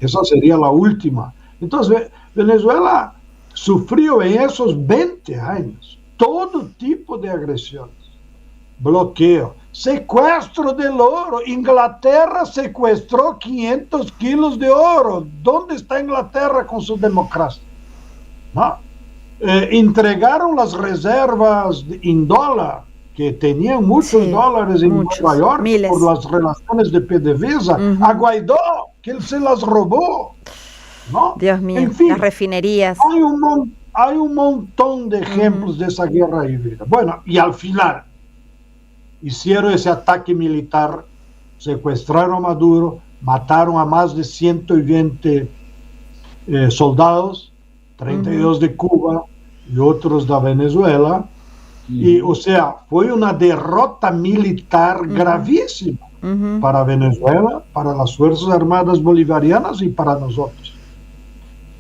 Esa sería la última. Entonces, Venezuela sufrió en esos 20 años todo tipo de agresiones. Bloqueo, secuestro del oro. Inglaterra secuestró 500 kilos de oro. ¿Dónde está Inglaterra con su democracia? ¿No? Entregaron las reservas en dólar, que tenían muchos dólares en Nueva York, miles, por las relaciones de PDVSA, a Guaidó, que él se las robó. ¿no? Dios mío, En fin, las refinerías. hay un montón de ejemplos de esa guerra híbrida. Bueno, y al final hicieron ese ataque militar, secuestraron a Maduro, mataron a más de 120 soldados, 32 de Cuba y otros de Venezuela. Y, o sea, fue una derrota militar gravísima para Venezuela, para las Fuerzas Armadas Bolivarianas y para nosotros.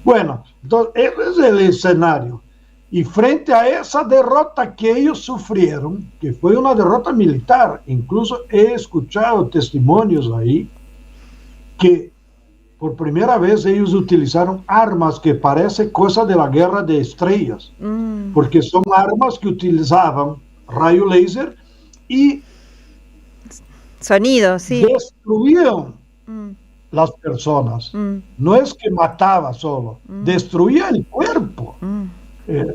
Bueno, entonces ese es el escenario. Y frente a esa derrota que ellos sufrieron, que fue una derrota militar, incluso he escuchado testimonios ahí, que por primera vez ellos utilizaron armas que parece cosa de la guerra de estrellas, porque son armas que utilizaban rayo láser y sonido, sí. destruían las personas. No es que mataba solo, destruía el cuerpo.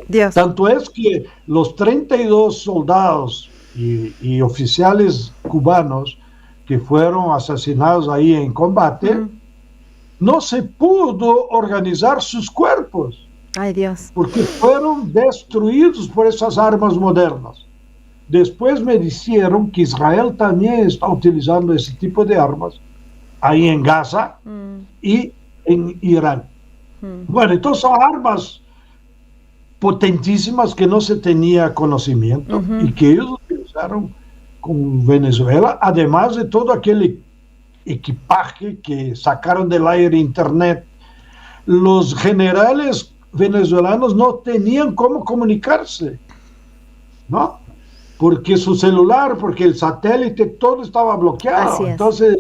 Dios. Tanto es que los 32 soldados y oficiales cubanos que fueron asesinados ahí en combate, no se pudo organizar sus cuerpos. Ay, Dios. Porque fueron destruidos por esas armas modernas. Después me dijeron que Israel también está utilizando ese tipo de armas ahí en Gaza y en Irán. Bueno, entonces son armas potentísimas que no se tenía conocimiento y que ellos utilizaron con Venezuela, además de todo aquel equipaje que sacaron del aire internet. Los generales venezolanos no tenían cómo comunicarse, ¿no? Porque su celular, porque el satélite, todo estaba bloqueado. Entonces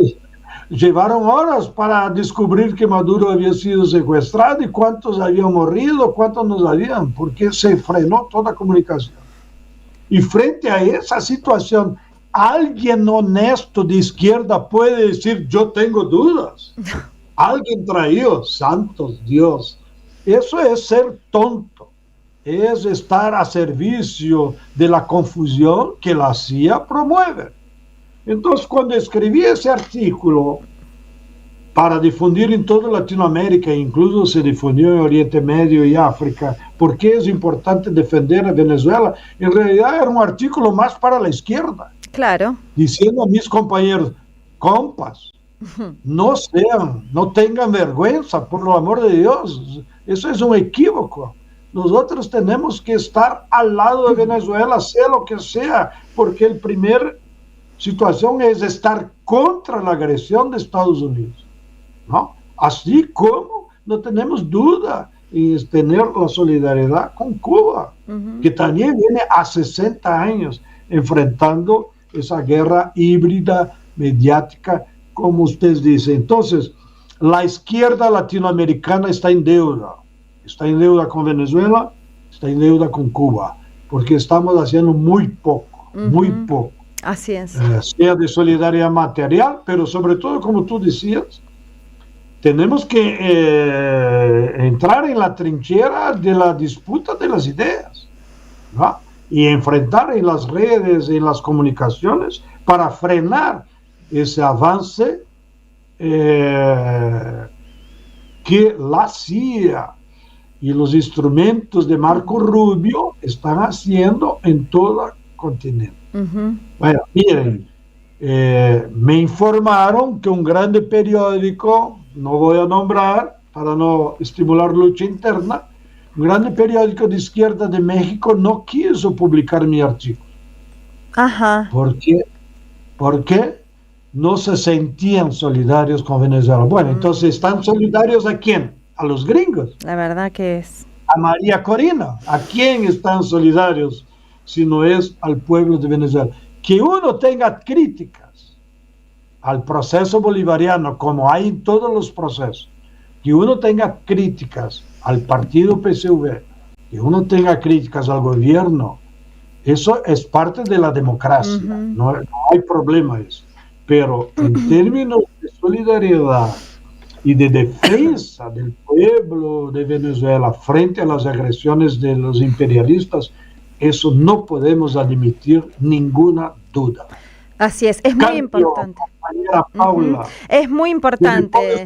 llevaron horas para descubrir que Maduro había sido secuestrado y cuántos habían morido, cuántos no sabían, porque se frenó toda comunicación. Y frente a esa situación, alguien honesto de izquierda puede decir, yo tengo dudas. Alguien traído, santos Dios. Eso es ser tonto. Es estar a servicio de la confusión que la CIA promueve. Entonces, cuando escribí ese artículo para difundir en toda Latinoamérica, incluso se difundió en Oriente Medio y África, ¿por qué es importante defender a Venezuela? En realidad era un artículo más para la izquierda. Claro. Diciendo a mis compañeros, compas, no tengan vergüenza, por el amor de Dios. Eso es un equívoco. Nosotros tenemos que estar al lado de Venezuela, sea lo que sea, porque el primer situación es estar contra la agresión de Estados Unidos, ¿no? Así como no tenemos duda en tener la solidaridad con Cuba, que también viene a 60 años enfrentando esa guerra híbrida mediática, como usted dice. Entonces, la izquierda latinoamericana está en deuda con Venezuela, está en deuda con Cuba, porque estamos haciendo muy poco, muy poco. Así es. Sea de solidaridad material, pero sobre todo, como tú decías, tenemos que entrar en la trinchera de la disputa de las ideas, ¿no? Y enfrentar en las redes, en las comunicaciones, para frenar ese avance que la CIA y los instrumentos de Marco Rubio están haciendo en todo el continente. Bueno, miren, me informaron que un grande periódico, no voy a nombrar para no estimular lucha interna, un grande periódico de izquierda de México no quiso publicar mi artículo. Ajá. ¿Por qué? Porque no se sentían solidarios con Venezuela. Bueno, entonces, ¿están solidarios a quién? A los gringos. La verdad que es. A María Corina. ¿A quién están solidarios si no es al pueblo de Venezuela? Que uno tenga críticas al proceso bolivariano, como hay en todos los procesos, que uno tenga críticas al partido PSV, que uno tenga críticas al gobierno, eso es parte de la democracia, no hay problema eso. Pero en términos de solidaridad y de defensa del pueblo de Venezuela frente a las agresiones de los imperialistas, eso no podemos admitir ninguna duda. Así es muy importante. Compañera Paula, es muy importante.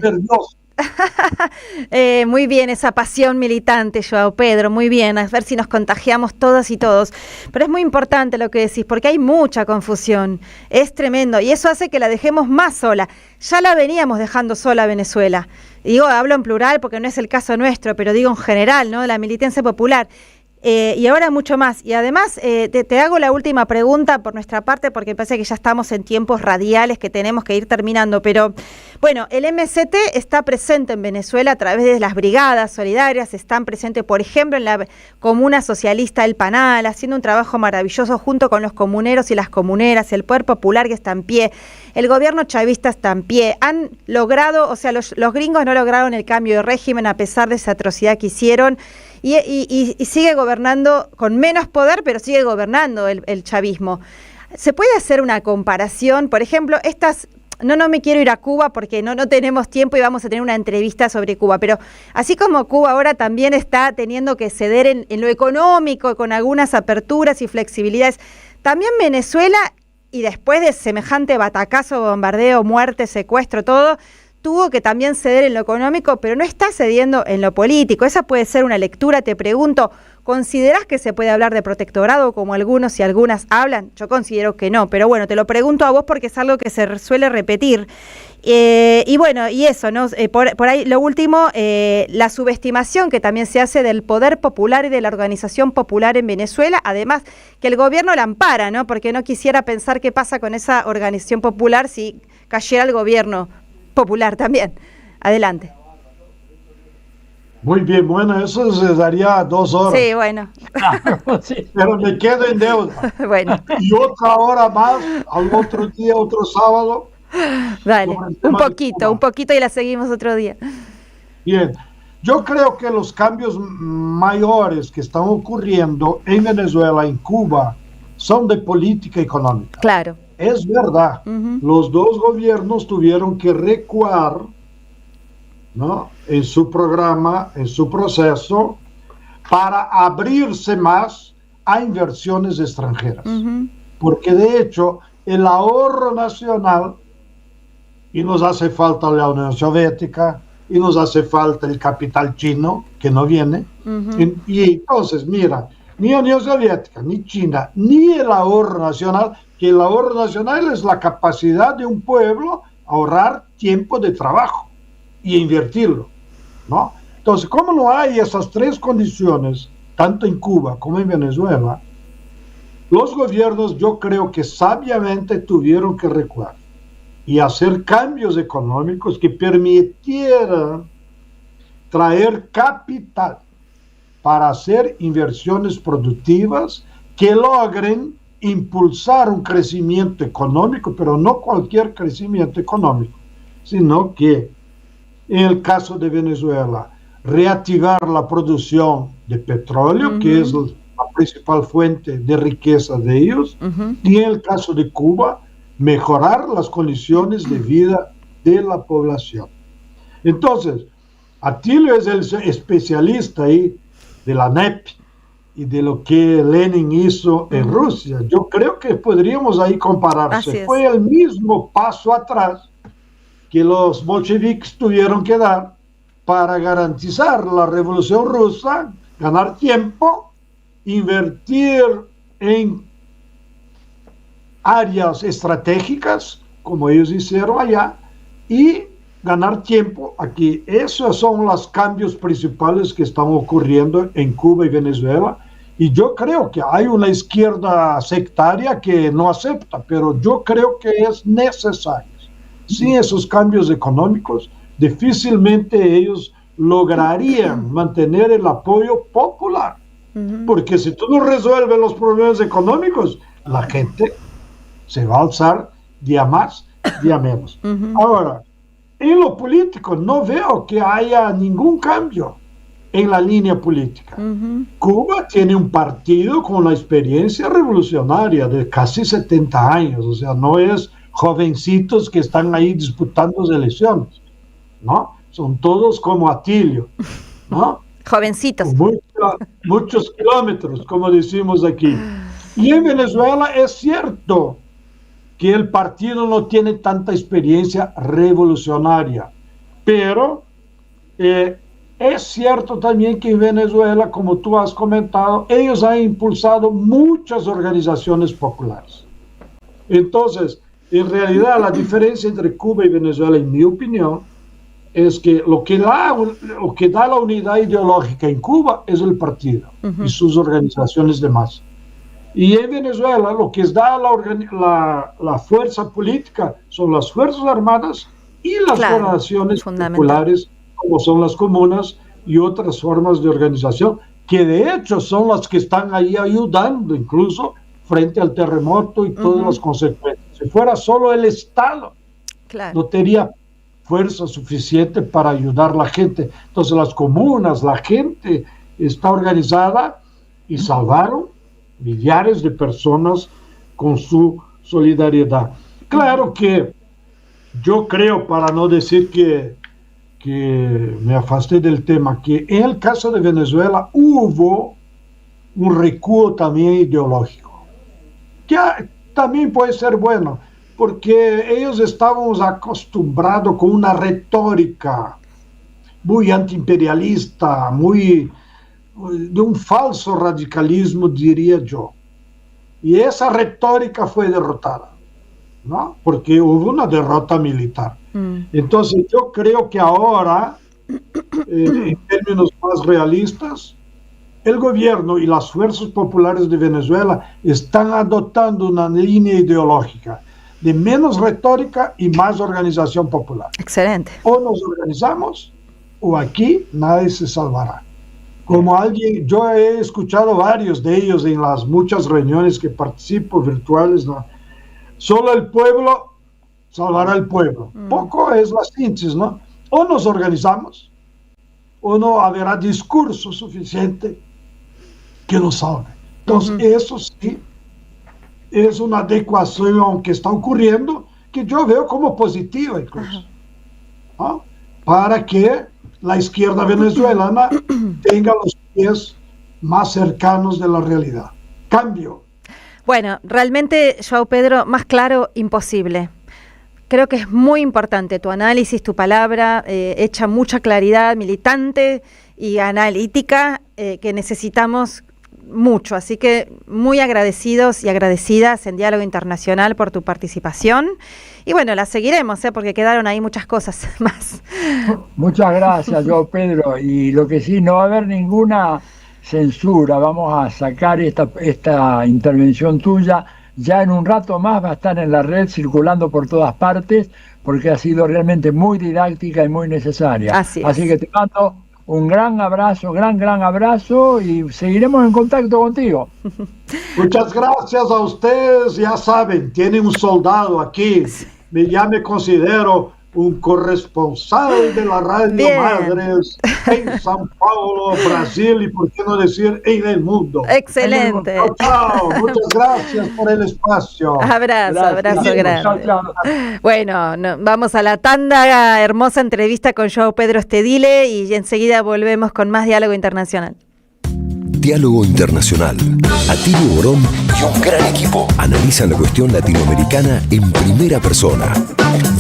Muy bien, esa pasión militante, Joao Pedro, muy bien, a ver si nos contagiamos todas y todos. Pero es muy importante lo que decís, porque hay mucha confusión, es tremendo, y eso hace que la dejemos más sola. Ya la veníamos dejando sola a Venezuela. Digo, hablo en plural porque no es el caso nuestro, pero digo en general, ¿no? La militancia popular. Y ahora mucho más. Y además, te hago la última pregunta por nuestra parte, porque me parece que ya estamos en tiempos radiales que tenemos que ir terminando. Pero, bueno, el MCT está presente en Venezuela a través de las brigadas solidarias, están presentes, por ejemplo, en la comuna socialista El Panal, haciendo un trabajo maravilloso junto con los comuneros y las comuneras, el poder popular que está en pie, el gobierno chavista está en pie. Han logrado, o sea, los gringos no lograron el cambio de régimen a pesar de esa atrocidad que hicieron. Y sigue gobernando con menos poder, pero sigue gobernando el chavismo. ¿Se puede hacer una comparación? Por ejemplo, no me quiero ir a Cuba porque no tenemos tiempo y vamos a tener una entrevista sobre Cuba, pero así como Cuba ahora también está teniendo que ceder en lo económico, con algunas aperturas y flexibilidades, también Venezuela, y después de semejante batacazo, bombardeo, muerte, secuestro, todo, tuvo que también ceder en lo económico, pero no está cediendo en lo político. Esa puede ser una lectura, te pregunto, ¿considerás que se puede hablar de protectorado como algunos y algunas hablan? Yo considero que no, pero bueno, te lo pregunto a vos porque es algo que se suele repetir. Y bueno, y eso, ¿no? Por ahí lo último, la subestimación que también se hace del poder popular y de la organización popular en Venezuela, además que el gobierno la ampara, ¿no? Porque no quisiera pensar qué pasa con esa organización popular si cayera el gobierno popular también. Adelante. Muy bien, bueno, eso se daría 2 horas. Sí, bueno. Sí. Pero me quedo en deuda. Bueno. Y otra hora más, al otro día, otro sábado. Dale, un poquito y la seguimos otro día. Bien, yo creo que los cambios mayores que están ocurriendo en Venezuela, en Cuba, son de política económica. Claro. Es verdad, los dos gobiernos tuvieron que recuar, ¿no?, en su programa, en su proceso, para abrirse más a inversiones extranjeras. Porque de hecho, el ahorro nacional, y nos hace falta la Unión Soviética, y nos hace falta el capital chino, que no viene, y entonces, mira, ni Unión Soviética, ni China, ni el ahorro nacional, que el ahorro nacional es la capacidad de un pueblo ahorrar tiempo de trabajo y invertirlo, ¿no? Entonces, como no hay esas 3 condiciones, tanto en Cuba como en Venezuela, los gobiernos, yo creo que sabiamente tuvieron que recuar y hacer cambios económicos que permitieran traer capital para hacer inversiones productivas que logren impulsar un crecimiento económico, pero no cualquier crecimiento económico, sino que, en el caso de Venezuela, reactivar la producción de petróleo, que es la principal fuente de riqueza de ellos, y en el caso de Cuba, mejorar las condiciones de vida de la población. Entonces, Atilio es el especialista ahí de la NEP y de lo que Lenin hizo en Rusia. Yo creo que podríamos ahí compararse. Fue el mismo paso atrás que los bolcheviques tuvieron que dar para garantizar la revolución rusa, ganar tiempo, invertir en áreas estratégicas, como ellos hicieron allá, y ganar tiempo aquí. Esos son los cambios principales que están ocurriendo en Cuba y Venezuela. Y yo creo que hay una izquierda sectaria que no acepta, pero yo creo que es necesario. Sin esos cambios económicos, difícilmente ellos lograrían mantener el apoyo popular. Porque si tú no resuelves los problemas económicos, la gente se va a alzar día más, día menos. Ahora, en lo político no veo que haya ningún cambio en la línea política. Cuba tiene un partido con una experiencia revolucionaria de casi 70 años, o sea, no es jovencitos que están ahí disputando elecciones, ¿no? Son todos como Atilio, ¿no? Jovencitos. Muchos kilómetros, como decimos aquí. Y en Venezuela es cierto que el partido no tiene tanta experiencia revolucionaria, pero Es cierto también que en Venezuela, como tú has comentado, ellos han impulsado muchas organizaciones populares. Entonces, en realidad, la diferencia entre Cuba y Venezuela, en mi opinión, es que lo que da la unidad ideológica en Cuba es el partido y sus organizaciones de masa. Y en Venezuela lo que da la fuerza política son las Fuerzas Armadas y las organizaciones populares, como son las comunas y otras formas de organización, que de hecho son las que están ahí ayudando incluso frente al terremoto y todas las consecuencias. Si fuera solo el Estado, no tendría fuerza suficiente para ayudar a la gente. Entonces las comunas, la gente está organizada y salvaron millares de personas con su solidaridad. Claro que yo creo, para no decir que me afasté del tema, que en el caso de Venezuela hubo un recuo también ideológico, que también puede ser bueno, porque ellos estábamos acostumbrados con una retórica muy antiimperialista, de un falso radicalismo, diría yo. Y esa retórica fue derrotada, ¿no? Porque hubo una derrota militar. Entonces yo creo que ahora, en términos más realistas, el gobierno y las fuerzas populares de Venezuela están adoptando una línea ideológica de menos retórica y más organización popular. Excelente. O nos organizamos o aquí nadie se salvará. Como yo he escuchado varios de ellos en las muchas reuniones que participo virtuales, ¿no? Solo el pueblo salvará al pueblo. Poco es la síntesis, ¿no? O nos organizamos o no habrá discurso suficiente que nos salve. Entonces, eso sí es una adecuación que está ocurriendo, que yo veo como positiva incluso, ¿no? Para que la izquierda venezolana tenga los pies más cercanos de la realidad. Cambio. Bueno, realmente, João Pedro, más claro, imposible. Creo que es muy importante tu análisis, tu palabra, echa mucha claridad, militante y analítica, que necesitamos mucho. Así que muy agradecidos y agradecidas en Diálogo Internacional por tu participación. Y bueno, la seguiremos, porque quedaron ahí muchas cosas más. Muchas gracias, João Pedro. Y lo que sí, no va a haber ninguna censura. Vamos a sacar esta intervención tuya. Ya en un rato más va a estar en la red circulando por todas partes, porque ha sido realmente muy didáctica y muy necesaria. Así que te mando un gran abrazo, gran abrazo, y seguiremos en contacto contigo. Muchas gracias a ustedes. Ya saben, tienen un soldado aquí. Ya me considero un corresponsal de la Radio Madres en São Paulo, Brasil, y por qué no decir en el mundo. Excelente. Chao. Muchas gracias por el espacio. Abrazo grande. Chao. Bueno, vamos a la tanda, hermosa entrevista con João Pedro Stedile, y enseguida volvemos con más Diálogo Internacional. Diálogo Internacional. Atilio Borón y un gran equipo analizan la cuestión latinoamericana en primera persona.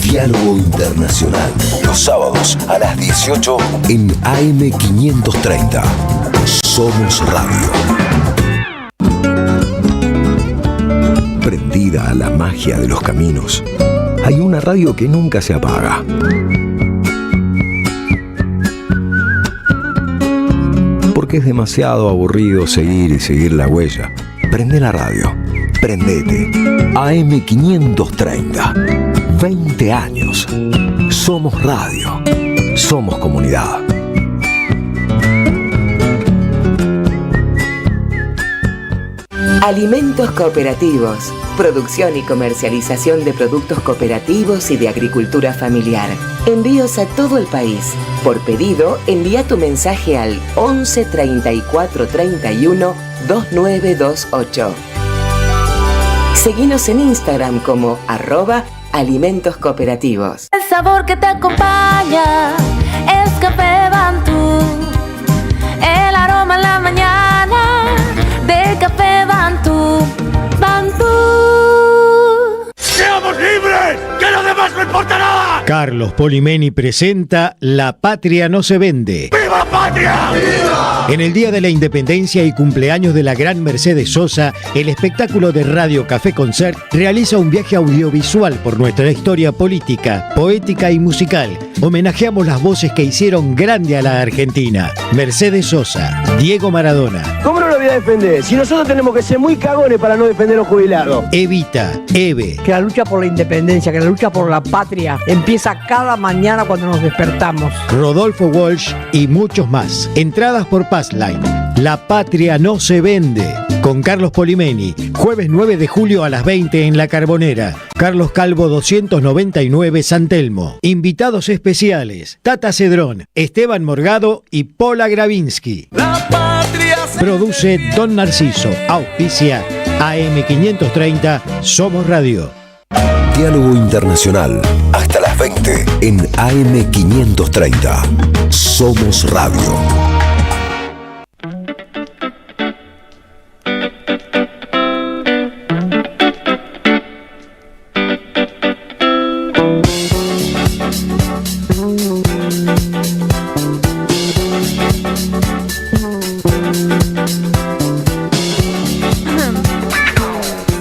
Diálogo Internacional. Los sábados a las 18 en AM530. Somos Radio. Prendida a la magia de los caminos, hay una radio que nunca se apaga. Porque es demasiado aburrido seguir la huella. Prende la radio. Prendete. AM530. 20 años. Somos radio. Somos comunidad. Alimentos cooperativos. Producción y comercialización de productos cooperativos y de agricultura familiar. Envíos a todo el país. Por pedido, envía tu mensaje al 11 34 31 2928. Seguinos en Instagram como @alimentos cooperativos. El sabor que te acompaña es Café Bantú. El aroma en la mañana de Café Bantú. Bantú. ¡Seamos libres! ¡Que lo demás no importa nada! Carlos Polimeni presenta La Patria no se vende. ¡Viva Patria! ¡Viva! En el Día de la Independencia y cumpleaños de la gran Mercedes Sosa, el espectáculo de Radio Café Concert realiza un viaje audiovisual por nuestra historia política, poética y musical. Homenajeamos las voces que hicieron grande a la Argentina. Mercedes Sosa, Diego Maradona. ¿Cómo no lo voy a defender? Si nosotros tenemos que ser muy cagones para no defender a los jubilados. Evita, Eve. Que la lucha por la independencia, que la lucha por la patria empieza cada mañana cuando nos despertamos. Rodolfo Walsh y muchos más. Entradas por Passline. La Patria no se vende. Con Carlos Polimeni. Jueves 9 de julio a las 20 en La Carbonera. Carlos Calvo 299 San Telmo. Invitados especiales. Tata Cedrón, Esteban Morgado y Pola Gravinsky. La patria se Produce Don Narciso. Auspicia AM530 Somos Radio. Diálogo Internacional. Hasta las 20 en AM530. Somos Radio.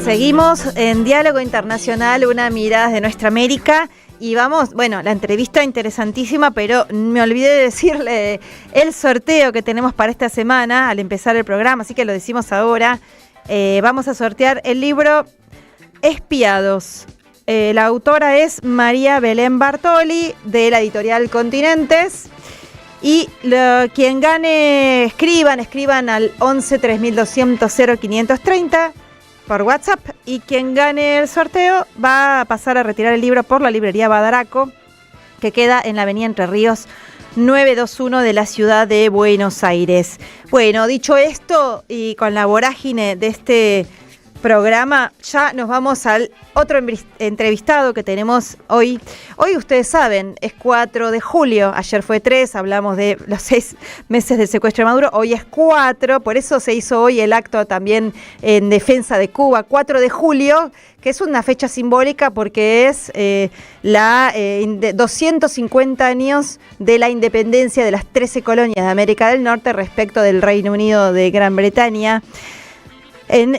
Seguimos en Diálogo Internacional, una mirada de nuestra América. Y vamos, bueno, la entrevista interesantísima, pero me olvidé de decirle el sorteo que tenemos para esta semana al empezar el programa, así que lo decimos ahora. Vamos a sortear el libro Espiados. La autora es María Belén Bartoli, de la editorial Continentes. Y quien gane, escriban al 11 3200 0530 por WhatsApp, y quien gane el sorteo va a pasar a retirar el libro por la librería Badaraco, que queda en la avenida Entre Ríos 921 de la ciudad de Buenos Aires. Bueno, dicho esto, y con la vorágine de este programa, ya nos vamos al otro entrevistado que tenemos hoy. Hoy, ustedes saben, es 4 de julio, ayer fue 3, hablamos de los 6 meses del secuestro de Maduro, hoy es 4, por eso se hizo hoy el acto también en defensa de Cuba, 4 de julio, que es una fecha simbólica porque es 250 años de la independencia de las 13 colonias de América del Norte respecto del Reino Unido de Gran Bretaña. En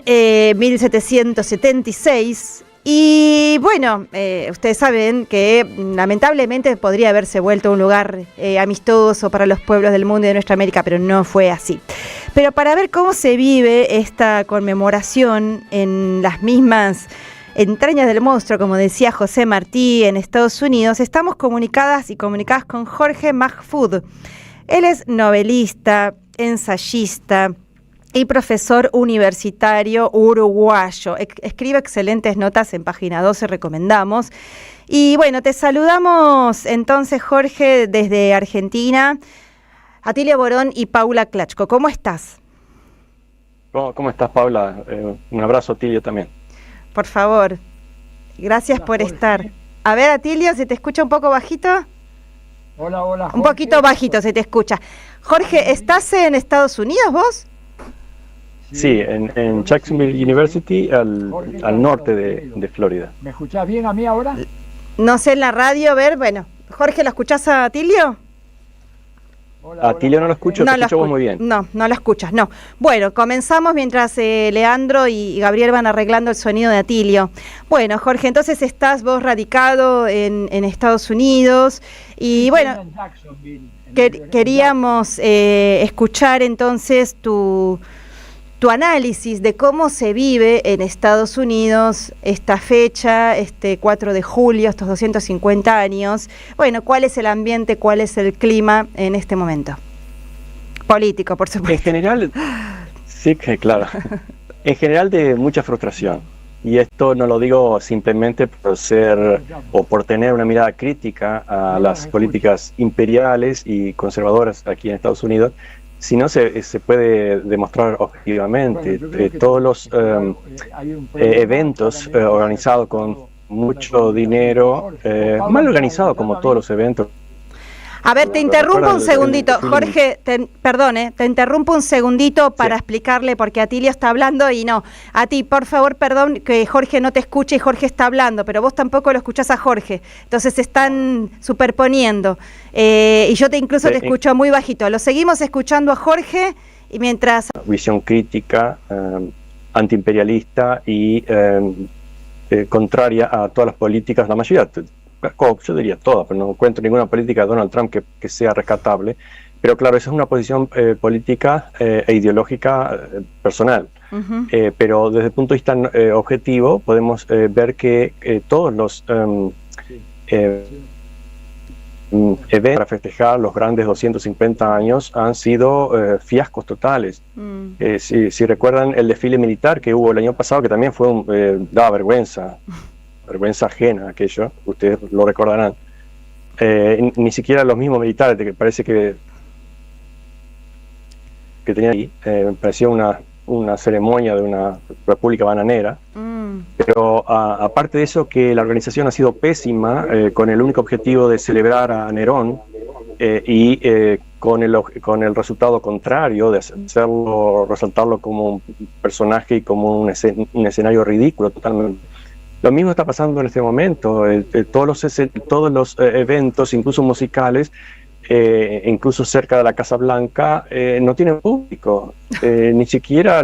1776, y bueno, ustedes saben que lamentablemente podría haberse vuelto un lugar amistoso para los pueblos del mundo y de nuestra América, pero no fue así. Pero para ver cómo se vive esta conmemoración en las mismas entrañas del monstruo, como decía José Martí, en Estados Unidos, estamos comunicadas con Jorge Mahfoud. Él es novelista, ensayista y profesor universitario uruguayo. Escribe excelentes notas en Página 12, recomendamos. Y bueno, te saludamos entonces, Jorge, desde Argentina. Atilio Borón y Paula Klachko, ¿cómo estás? ¿Cómo estás, Paula? Un abrazo, Atilio, también. Por favor, gracias por estar. A ver, Atilio, ¿se te escucha un poco bajito? Hola, Jorge. Un poquito bajito se te escucha. Jorge, ¿estás en Estados Unidos vos? Sí, en Jacksonville University, al norte de Florida. ¿Me escuchás bien a mí ahora? No sé, en la radio, a ver, bueno. Jorge, ¿lo escuchás a Atilio? A Atilio no lo escucho, te escucho vos muy bien. No lo escuchas, no. Bueno, comenzamos mientras Leandro y Gabriel van arreglando el sonido de Atilio. Bueno, Jorge, entonces estás vos radicado en Estados Unidos y bueno, queríamos escuchar entonces tu análisis de cómo se vive en Estados Unidos esta fecha, este 4 de julio, estos 250 años. Bueno, ¿cuál es el ambiente, cuál es el clima en este momento? Político, por supuesto. En general, sí, claro. En general de mucha frustración. Y esto no lo digo simplemente por ser o por tener una mirada crítica a las políticas imperiales y conservadoras aquí en Estados Unidos, sino se puede demostrar objetivamente. Todos los eventos organizados con mucho dinero, mal organizados como todos los eventos. A ver, te interrumpo un segundito, Jorge, te interrumpo un segundito para explicarle, porque Atilio está hablando y no. A ti, por favor, perdón, que Jorge no te escuche y Jorge está hablando, pero vos tampoco lo escuchás a Jorge. Entonces se están superponiendo. Y yo incluso te escucho muy bajito. Lo seguimos escuchando a Jorge y mientras... Visión crítica, antiimperialista y contraria a todas las políticas, la mayoría... yo diría todas, pero no encuentro ninguna política de Donald Trump que sea rescatable. Pero claro, esa es una posición política e ideológica personal. Pero desde el punto de vista objetivo, podemos ver que todos los eventos para festejar los grandes 250 años han sido fiascos totales. Si recuerdan el desfile militar que hubo el año pasado, que también fue daba vergüenza ajena aquello, ustedes lo recordarán. Ni siquiera los mismos militares, que parece que tenían ahí, me pareció una ceremonia de una república bananera. Pero aparte de eso, que la organización ha sido pésima, con el único objetivo de celebrar a Nerón y con el resultado contrario de resaltarlo como un personaje y como un escenario ridículo totalmente. Lo mismo está pasando en este momento. Todos los eventos, incluso musicales, incluso cerca de la Casa Blanca, no tienen público. Ni siquiera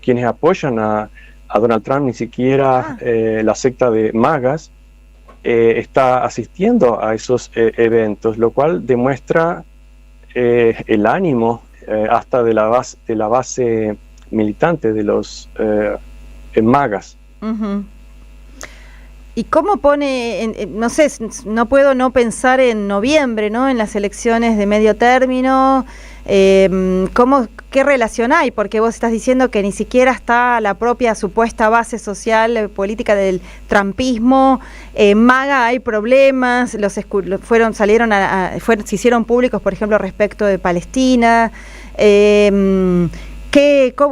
quienes apoyan a Donald Trump, ni siquiera la secta de magas está asistiendo a esos eventos, lo cual demuestra el ánimo hasta de la base militante de los magas. ¿Y cómo pone, no sé, no puedo no pensar en noviembre, ¿no? En las elecciones de medio término, ¿qué relación hay? Porque vos estás diciendo que ni siquiera está la propia supuesta base social, política del trumpismo, MAGA hay problemas, se hicieron públicos, por ejemplo, respecto de Palestina.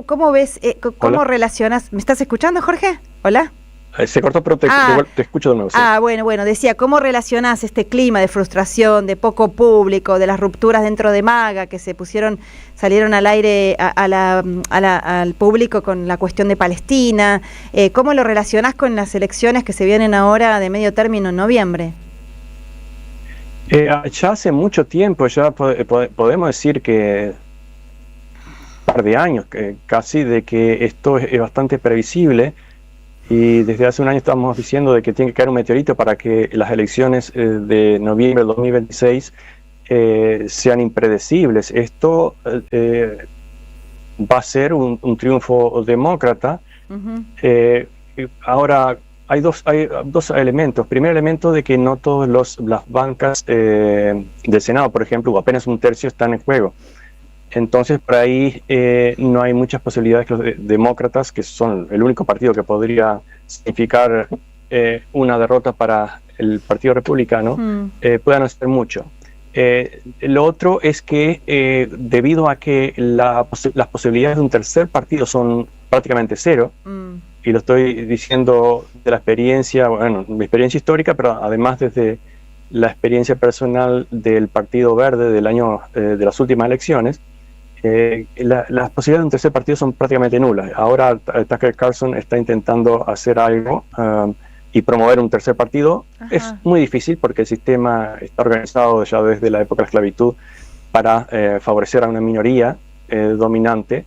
¿Cómo ves, cómo relacionas? ¿Me estás escuchando, Jorge? ¿Hola? Se cortó, pero te escucho de nuevo. Sí. Bueno, decía, ¿cómo relacionás este clima de frustración, de poco público, de las rupturas dentro de MAGA que salieron al aire al público con la cuestión de Palestina? ¿Cómo lo relacionás con las elecciones que se vienen ahora de medio término en noviembre? Ya hace mucho tiempo, ya podemos decir que un par de años, casi, de que esto es bastante previsible. Y desde hace un año estamos diciendo de que tiene que caer un meteorito para que las elecciones de noviembre del 2026 sean impredecibles. Esto va a ser un triunfo demócrata. Ahora, hay dos elementos. Primer elemento de que no todas las bancas del Senado, por ejemplo, apenas un tercio están en juego. Entonces, por ahí no hay muchas posibilidades que los demócratas, que son el único partido que podría significar una derrota para el Partido Republicano, puedan hacer mucho. Lo otro es que debido a que las posibilidades de un tercer partido son prácticamente cero, y lo estoy diciendo de la experiencia, mi experiencia histórica, pero además desde la experiencia personal del Partido Verde del año de las últimas elecciones, las posibilidades de un tercer partido son prácticamente nulas. Ahora Tucker Carlson está intentando hacer algo y promover un tercer partido. Es muy difícil porque el sistema está organizado ya desde la época de la esclavitud para favorecer a una minoría dominante,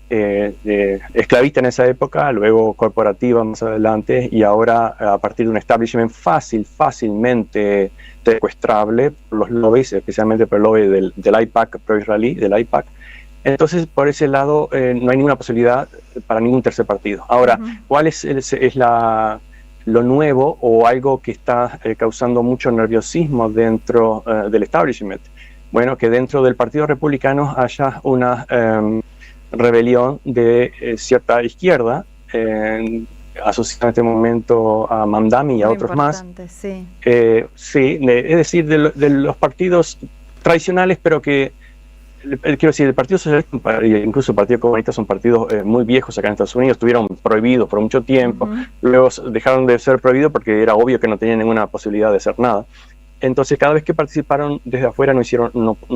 esclavista en esa época, luego corporativa más adelante, y ahora a partir de un establishment fácilmente secuestrable por los lobbies, especialmente por el lobby del AIPAC pro-israelí, del AIPAC. Entonces, por ese lado, no hay ninguna posibilidad para ningún tercer partido. Ahora, ¿cuál es lo nuevo o algo que está causando mucho nerviosismo dentro del establishment? Bueno, que dentro del Partido Republicano haya una rebelión de cierta izquierda, asociada en este momento a Mamdani y a otros más. Sí. Es decir, de los partidos tradicionales, pero que quiero decir, el Partido Socialista, incluso el Partido Comunista, son partidos muy viejos acá en Estados Unidos, estuvieron prohibidos por mucho tiempo, luego dejaron de ser prohibidos porque era obvio que no tenían ninguna posibilidad de hacer nada. Entonces, cada vez que participaron desde afuera no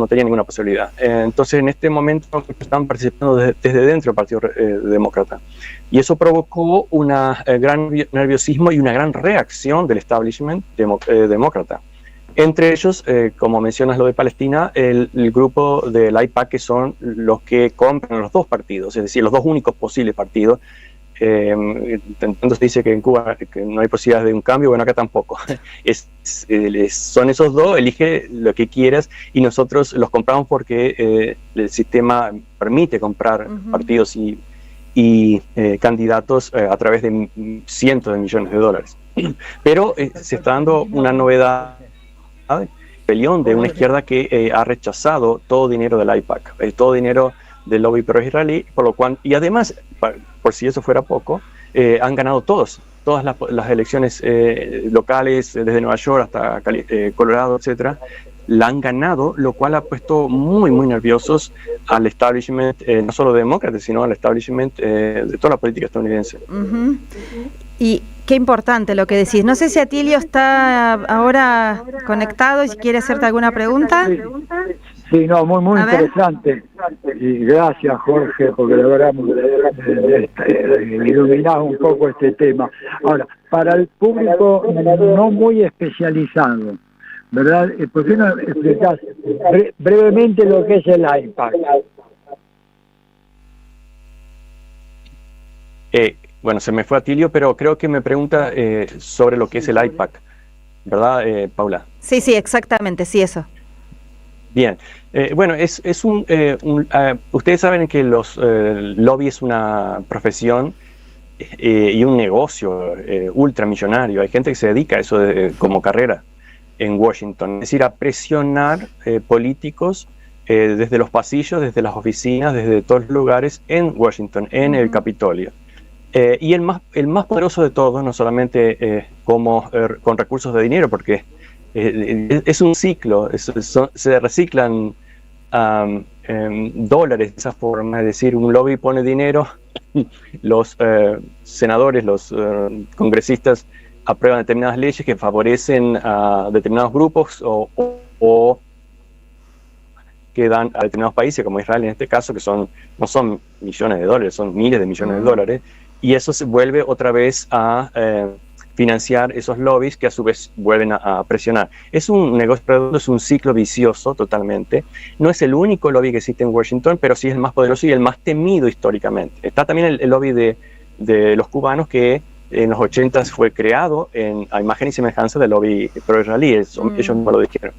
tenían ninguna posibilidad. Entonces, en este momento estaban participando desde dentro del Partido Demócrata. Y eso provocó un gran nerviosismo y una gran reacción del establishment demócrata. Entre ellos, como mencionas lo de Palestina, el grupo del AIPAC, que son los que compran los dos partidos, es decir, los dos únicos posibles partidos. Entonces dice que en Cuba que no hay posibilidades de un cambio, bueno, acá tampoco. Son esos dos, elige lo que quieras y nosotros los compramos porque el sistema permite comprar partidos y candidatos a través de cientos de millones de dólares. Pero se está dando una novedad, rebelión de una izquierda que ha rechazado todo dinero del AIPAC, todo dinero del lobby pro-israelí, por lo cual, y además, por si eso fuera poco, han ganado todas las elecciones locales, desde Nueva York hasta Colorado, etcétera, la han ganado, lo cual ha puesto muy, muy nerviosos al establishment, no solo demócrata, sino al establishment de toda la política estadounidense. Y qué importante lo que decís. No sé si Atilio está ahora conectado y si quiere hacerte alguna pregunta. Sí, no, muy interesante. Y gracias, Jorge, porque de verdad iluminás un poco este tema. Ahora, para el público no muy especializado, ¿verdad? ¿Por qué no explicás brevemente lo que es el AIPAC? Bueno, se me fue Atilio, pero creo que me pregunta sobre lo que es el AIPAC, ¿verdad, Paula? Sí, exactamente, sí, eso. Bien, bueno, ustedes saben que los lobby es una profesión y un negocio ultramillonario. Hay gente que se dedica a eso como carrera en Washington, es decir, a presionar políticos desde los pasillos, desde las oficinas, desde todos los lugares en Washington, en el Capitolio. Y el más poderoso de todos, no solamente con recursos de dinero, porque es un ciclo, se reciclan dólares de esa forma, es decir, un lobby pone dinero, los senadores, los congresistas aprueban determinadas leyes que favorecen a determinados grupos o que dan a determinados países, como Israel en este caso, que no son millones de dólares, son miles de millones de dólares, y eso se vuelve otra vez a financiar esos lobbies que a su vez vuelven a presionar. Es un negocio redondo, es un ciclo vicioso totalmente. No es el único lobby que existe en Washington, pero sí es el más poderoso y el más temido históricamente. Está también el lobby de los cubanos, que en los 80 fue creado a imagen y semejanza del lobby pro-israelí. Ellos mismos lo dijeron.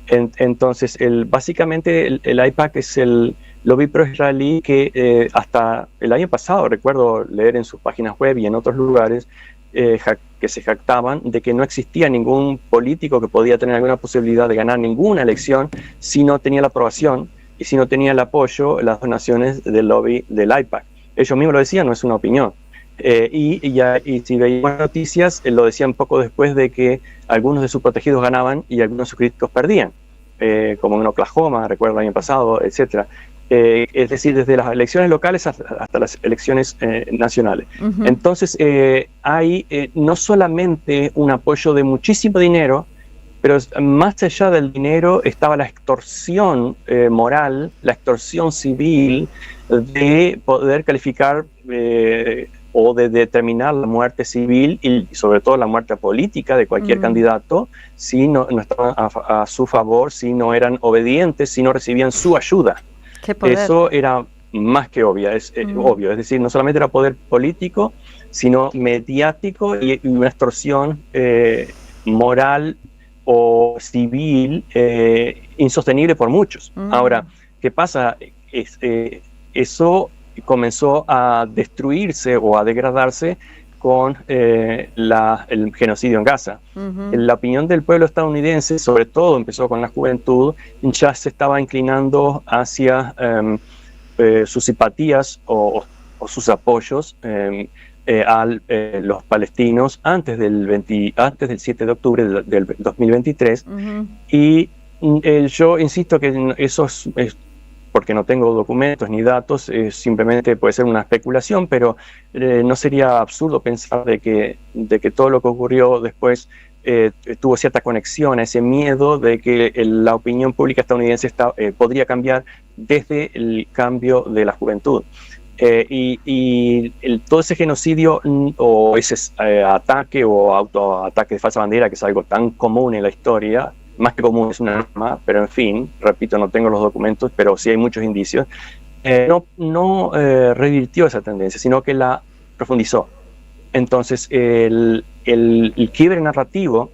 Entonces, básicamente el AIPAC es el lobby pro-israelí que hasta el año pasado, recuerdo leer en sus páginas web y en otros lugares, que se jactaban de que no existía ningún político que podía tener alguna posibilidad de ganar ninguna elección si no tenía la aprobación y si no tenía el apoyo, las donaciones del lobby del AIPAC. Ellos mismos lo decían, no es una opinión. Y si veíamos noticias, lo decían poco después de que algunos de sus protegidos ganaban y algunos de sus críticos perdían, como en Oklahoma, recuerdo el año pasado, etcétera. Es decir, desde las elecciones locales hasta las elecciones nacionales. Entonces, hay no solamente un apoyo de muchísimo dinero, pero más allá del dinero estaba la extorsión moral, la extorsión civil de poder calificar o de determinar la muerte civil y sobre todo la muerte política de cualquier candidato si no estaban a su favor, si no eran obedientes, si no recibían su ayuda. Eso era más que obvio, es decir, no solamente era poder político, sino mediático y una extorsión moral o civil insostenible por muchos. Ahora, ¿qué pasa? Eso comenzó a destruirse o a degradarse con el genocidio en Gaza. La opinión del pueblo estadounidense, sobre todo empezó con la juventud, ya se estaba inclinando hacia sus simpatías o sus apoyos a los palestinos antes del 7 de octubre del 2023. Y yo insisto que eso es porque no tengo documentos ni datos, simplemente puede ser una especulación, pero no sería absurdo pensar de que todo lo que ocurrió después tuvo cierta conexión a ese miedo de que la opinión pública estadounidense podría cambiar desde el cambio de la juventud. Todo ese genocidio o ese ataque o autoataque de falsa bandera, que es algo tan común en la historia, más que común es una norma, pero en fin, repito, no tengo los documentos, pero sí hay muchos indicios, no revirtió esa tendencia, sino que la profundizó. Entonces, el quiebre narrativo,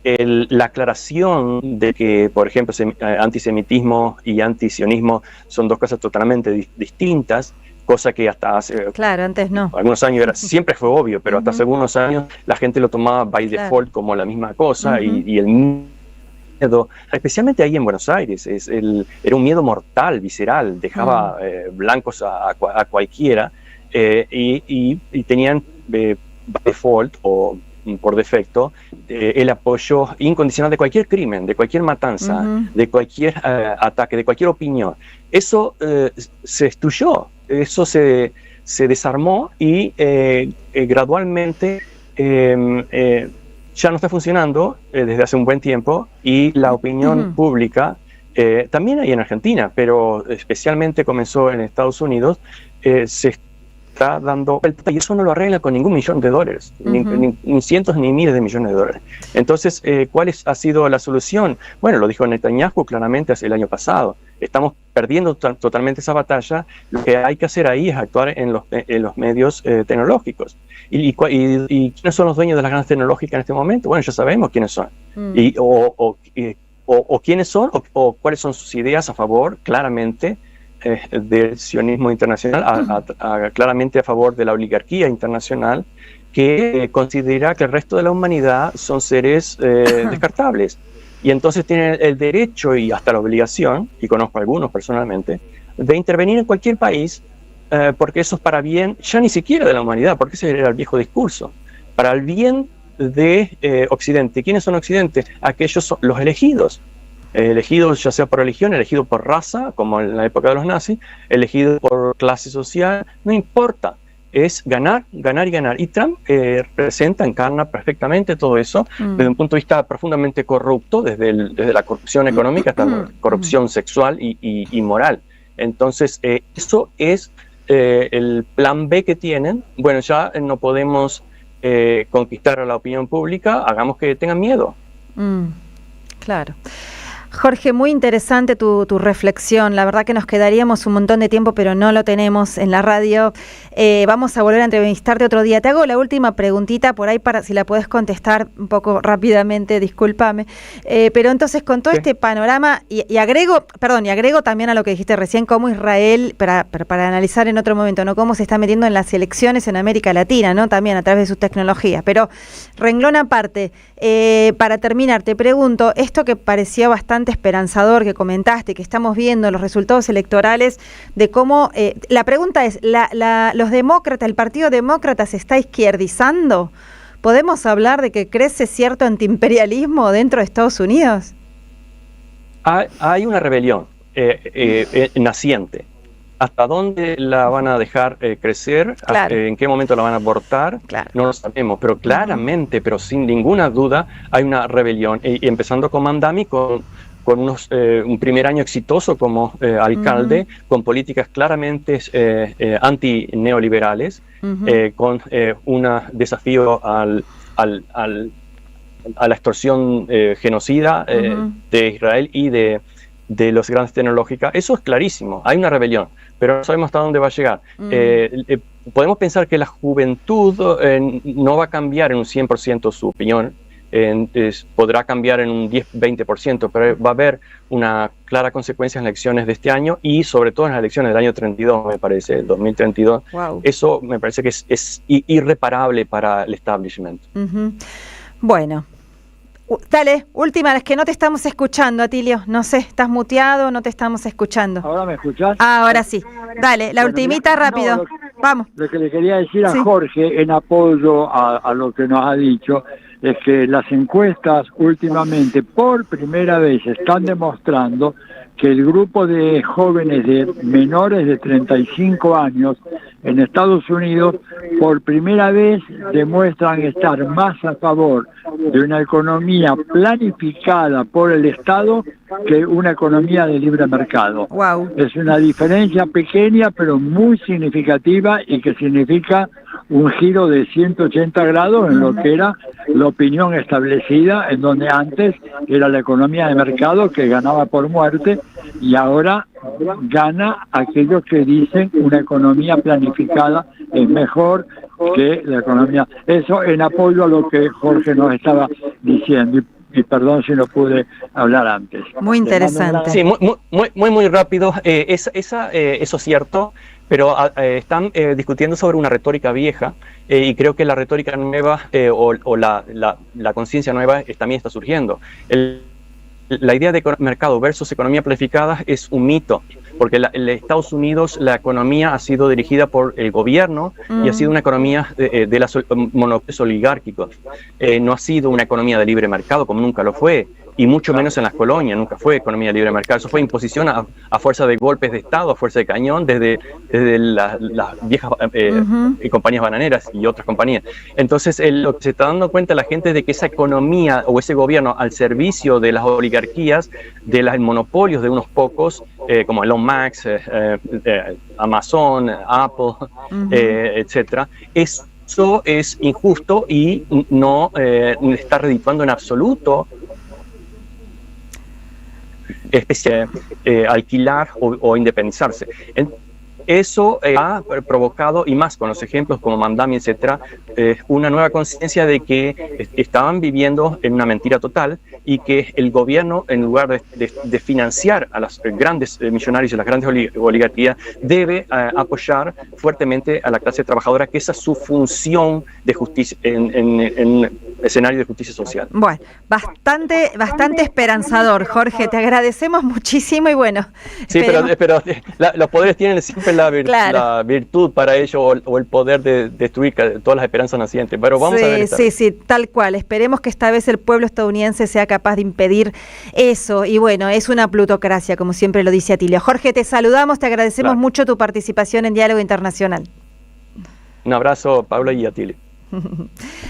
la aclaración de que, por ejemplo, antisemitismo y antisionismo son dos cosas totalmente distintas, cosa que hasta hace antes no. Algunos años siempre fue obvio, pero hasta hace algunos años la gente lo tomaba by default como la misma cosa, y el miedo, especialmente ahí en Buenos Aires, era un miedo mortal, visceral, dejaba blancos a cualquiera, y tenían by default o por defecto el apoyo incondicional de cualquier crimen, de cualquier matanza, de cualquier ataque, de cualquier opinión. Eso se destruyó, eso se desarmó y gradualmente ya no está funcionando desde hace un buen tiempo, y la opinión pública, también hay en Argentina, pero especialmente comenzó en Estados Unidos, se está dando vuelta, y eso no lo arregla con ningún millón de dólares, ni cientos ni miles de millones de dólares. Entonces, ¿cuál ha sido la solución? Bueno, lo dijo Netanyahu claramente hace el año pasado. Estamos perdiendo totalmente esa batalla. Lo que hay que hacer ahí es actuar en los medios tecnológicos. ¿Y quiénes son los dueños de las grandes tecnológicas en este momento? Bueno, ya sabemos quiénes son. O quiénes son, o cuáles son sus ideas a favor, claramente, del sionismo internacional, claramente a favor de la oligarquía internacional, que considera que el resto de la humanidad son seres descartables. Y entonces tienen el derecho y hasta la obligación, y conozco a algunos personalmente, de intervenir en cualquier país, porque eso es para bien, ya ni siquiera de la humanidad, porque ese era el viejo discurso, para el bien de Occidente. ¿Quiénes son Occidente? Aquellos son los elegidos. Elegidos ya sea por religión, elegidos por raza, como en la época de los nazis, elegidos por clase social, no importa, es ganar, ganar y ganar. Y Trump encarna perfectamente todo eso desde un punto de vista profundamente corrupto, desde la corrupción económica hasta la corrupción sexual y moral. Entonces, eso es el plan B que tienen. Bueno, ya no podemos conquistar a la opinión pública, hagamos que tengan miedo. Claro. Jorge, muy interesante tu reflexión. La verdad que nos quedaríamos un montón de tiempo, pero no lo tenemos en la radio. Vamos a volver a entrevistarte otro día. Te hago la última preguntita por ahí, para si la puedes contestar un poco rápidamente, discúlpame. Pero entonces, con todo este panorama, y agrego también a lo que dijiste recién, cómo Israel, para analizar en otro momento, ¿no? Cómo se está metiendo en las elecciones en América Latina, ¿no? También a través de sus tecnologías. Pero, renglón aparte, para terminar, te pregunto, esto que parecía bastante esperanzador que comentaste, que estamos viendo los resultados electorales, de cómo, la pregunta es, los demócratas, el Partido Demócrata se está izquierdizando. ¿Podemos hablar de que crece cierto antiimperialismo dentro de Estados Unidos? Hay una rebelión naciente. ¿Hasta dónde la van a dejar crecer? Claro. ¿En qué momento la van a abortar? Claro. No lo sabemos, pero claramente, pero sin ninguna duda, hay una rebelión. Y empezando con Mamdani, con un primer año exitoso como alcalde, con políticas claramente anti-neoliberales, con un desafío a la extorsión genocida de Israel y de las grandes tecnológicas. Eso es clarísimo, hay una rebelión, pero no sabemos hasta dónde va a llegar. Podemos pensar que la juventud no va a cambiar en un 100% su opinión, podrá cambiar en un 10-20%, pero va a haber una clara consecuencia en las elecciones de este año y sobre todo en las elecciones del año 32, me parece, el 2032. Wow. Eso me parece que es irreparable para el establishment. Bueno. Dale, última, es que no te estamos escuchando, Atilio. No sé, estás muteado, no te estamos escuchando. ¿Ahora me escuchás? Ahora sí. Dale, la ultimita rápido. Vamos. Lo que le quería decir a Jorge, en apoyo a lo que nos ha dicho, es que las encuestas últimamente, por primera vez, están demostrando que el grupo de jóvenes de menores de 35 años en Estados Unidos por primera vez demuestran estar más a favor de una economía planificada por el Estado que una economía de libre mercado. Wow. Es una diferencia pequeña pero muy significativa y que significa un giro de 180 grados en lo que era la opinión establecida, en donde antes era la economía de mercado que ganaba por muerte y ahora gana aquellos que dicen una economía planificada es mejor que la economía. Eso en apoyo a lo que Jorge nos estaba diciendo. Y perdón si no pude hablar antes. Muy interesante. Sí, muy rápido. Eso es cierto, pero están discutiendo sobre una retórica vieja y creo que la retórica nueva o la conciencia nueva también está surgiendo. La idea de mercado versus economía planificada es un mito, porque en Estados Unidos la economía ha sido dirigida por el gobierno y ha sido una economía de los monopolios oligárquicos. No ha sido una economía de libre mercado como nunca lo fue, y mucho menos en las colonias, nunca fue economía de libre mercado. Eso fue imposición a fuerza de golpes de Estado, a fuerza de cañón, desde las viejas compañías bananeras y otras compañías. Entonces, lo que se está dando cuenta la gente es de que esa economía o ese gobierno al servicio de las oligarquías, de los monopolios de unos pocos, como Elon Musk, Amazon, Apple, etcétera, eso es injusto y no está redituando en absoluto alquilar o independizarse. Eso ha provocado, y más con los ejemplos como Mandami, etcétera, una nueva conciencia de que estaban viviendo en una mentira total y que el gobierno, en lugar de financiar a los grandes millonarios y las grandes oligarquías, debe apoyar fuertemente a la clase trabajadora, que esa es su función de justicia en escenario de justicia social. Bueno, bastante esperanzador, Jorge, te agradecemos muchísimo y bueno. Sí, pero los poderes tienen siempre la virtud para ello o el poder de destruir todas las esperanzas nacientes, pero vamos a ver. Sí, tal cual. Esperemos que esta vez el pueblo estadounidense sea capaz de impedir eso y bueno, es una plutocracia, como siempre lo dice Atilio. Jorge, te saludamos, te agradecemos mucho tu participación en Diálogo Internacional. Un abrazo, Paula y Atilio.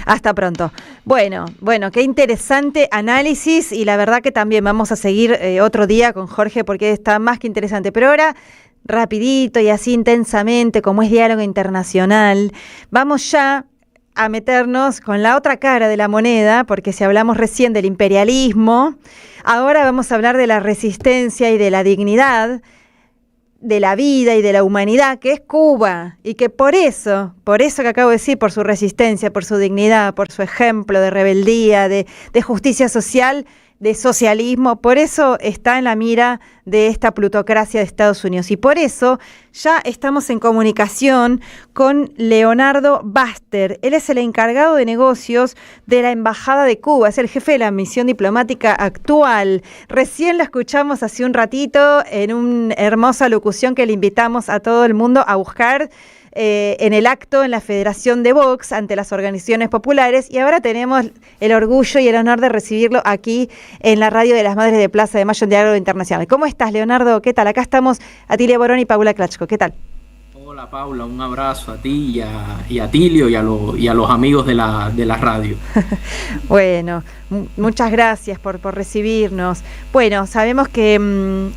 Hasta pronto. Bueno, qué interesante análisis y la verdad que también vamos a seguir otro día con Jorge porque está más que interesante, pero ahora rapidito y así intensamente como es Diálogo Internacional, vamos ya a meternos con la otra cara de la moneda, porque si hablamos recién del imperialismo, ahora vamos a hablar de la resistencia y de la dignidad de la vida y de la humanidad, que es Cuba, y que por eso que acabo de decir, por su resistencia, por su dignidad, por su ejemplo de rebeldía, de justicia social, de socialismo, por eso está en la mira de esta plutocracia de Estados Unidos. Y por eso ya estamos en comunicación con Leonardo Baster. Él es el encargado de negocios de la Embajada de Cuba, es el jefe de la misión diplomática actual. Recién lo escuchamos hace un ratito en una hermosa locución que le invitamos a todo el mundo a buscar en el acto en la Federación de Vox ante las organizaciones populares, y ahora tenemos el orgullo y el honor de recibirlo aquí en la radio de las Madres de Plaza de Mayo en Diálogo Internacional. ¿Cómo estás, Leonardo? ¿Qué tal? Acá estamos Atilia Borón y Paula Klachko. ¿Qué tal? Hola, Paula, un abrazo a ti y a Atilio y a los amigos de la radio. Bueno, muchas gracias por recibirnos. Bueno, sabemos que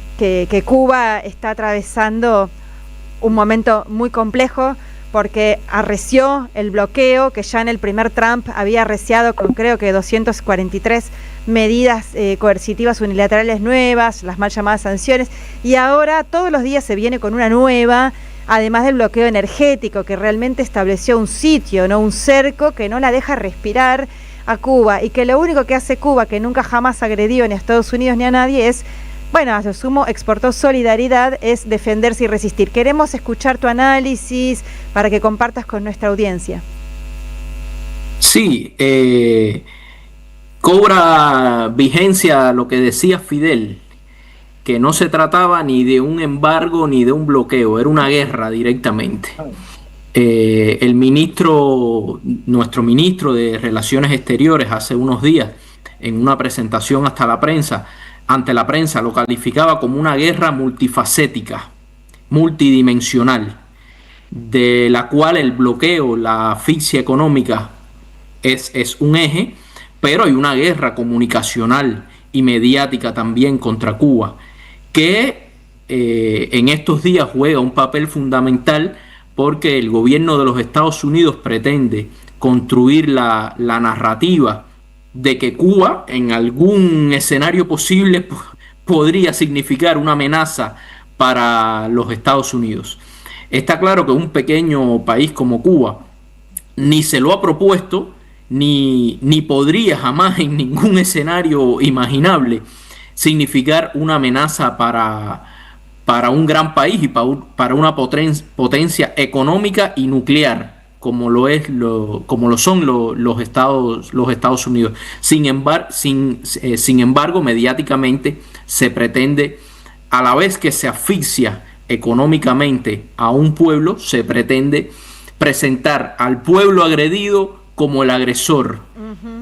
Cuba está atravesando un momento muy complejo porque arreció el bloqueo que ya en el primer Trump había arreciado con creo que 243 medidas coercitivas unilaterales nuevas, las mal llamadas sanciones, y ahora todos los días se viene con una nueva, además del bloqueo energético que realmente estableció un sitio, no un cerco que no la deja respirar a Cuba, y que lo único que hace Cuba, que nunca jamás agredió ni a Estados Unidos ni a nadie, es, bueno, a lo sumo exportó solidaridad, es defenderse y resistir. Queremos escuchar tu análisis para que compartas con nuestra audiencia. Sí, cobra vigencia lo que decía Fidel, que no se trataba ni de un embargo ni de un bloqueo, era una guerra directamente. Nuestro ministro de Relaciones Exteriores hace unos días, en una presentación hasta la prensa, ante la prensa lo calificaba como una guerra multifacética, multidimensional, de la cual el bloqueo, la asfixia económica es un eje, pero hay una guerra comunicacional y mediática también contra Cuba, que en estos días juega un papel fundamental porque el gobierno de los Estados Unidos pretende construir la narrativa de que Cuba en algún escenario posible podría significar una amenaza para los Estados Unidos. Está claro que un pequeño país como Cuba ni se lo ha propuesto, ni podría jamás en ningún escenario imaginable significar una amenaza para un gran país y para una potencia económica y nuclear, como lo son los Estados Unidos. Sin embargo, mediáticamente se pretende, a la vez que se asfixia económicamente a un pueblo, se pretende presentar al pueblo agredido como el agresor,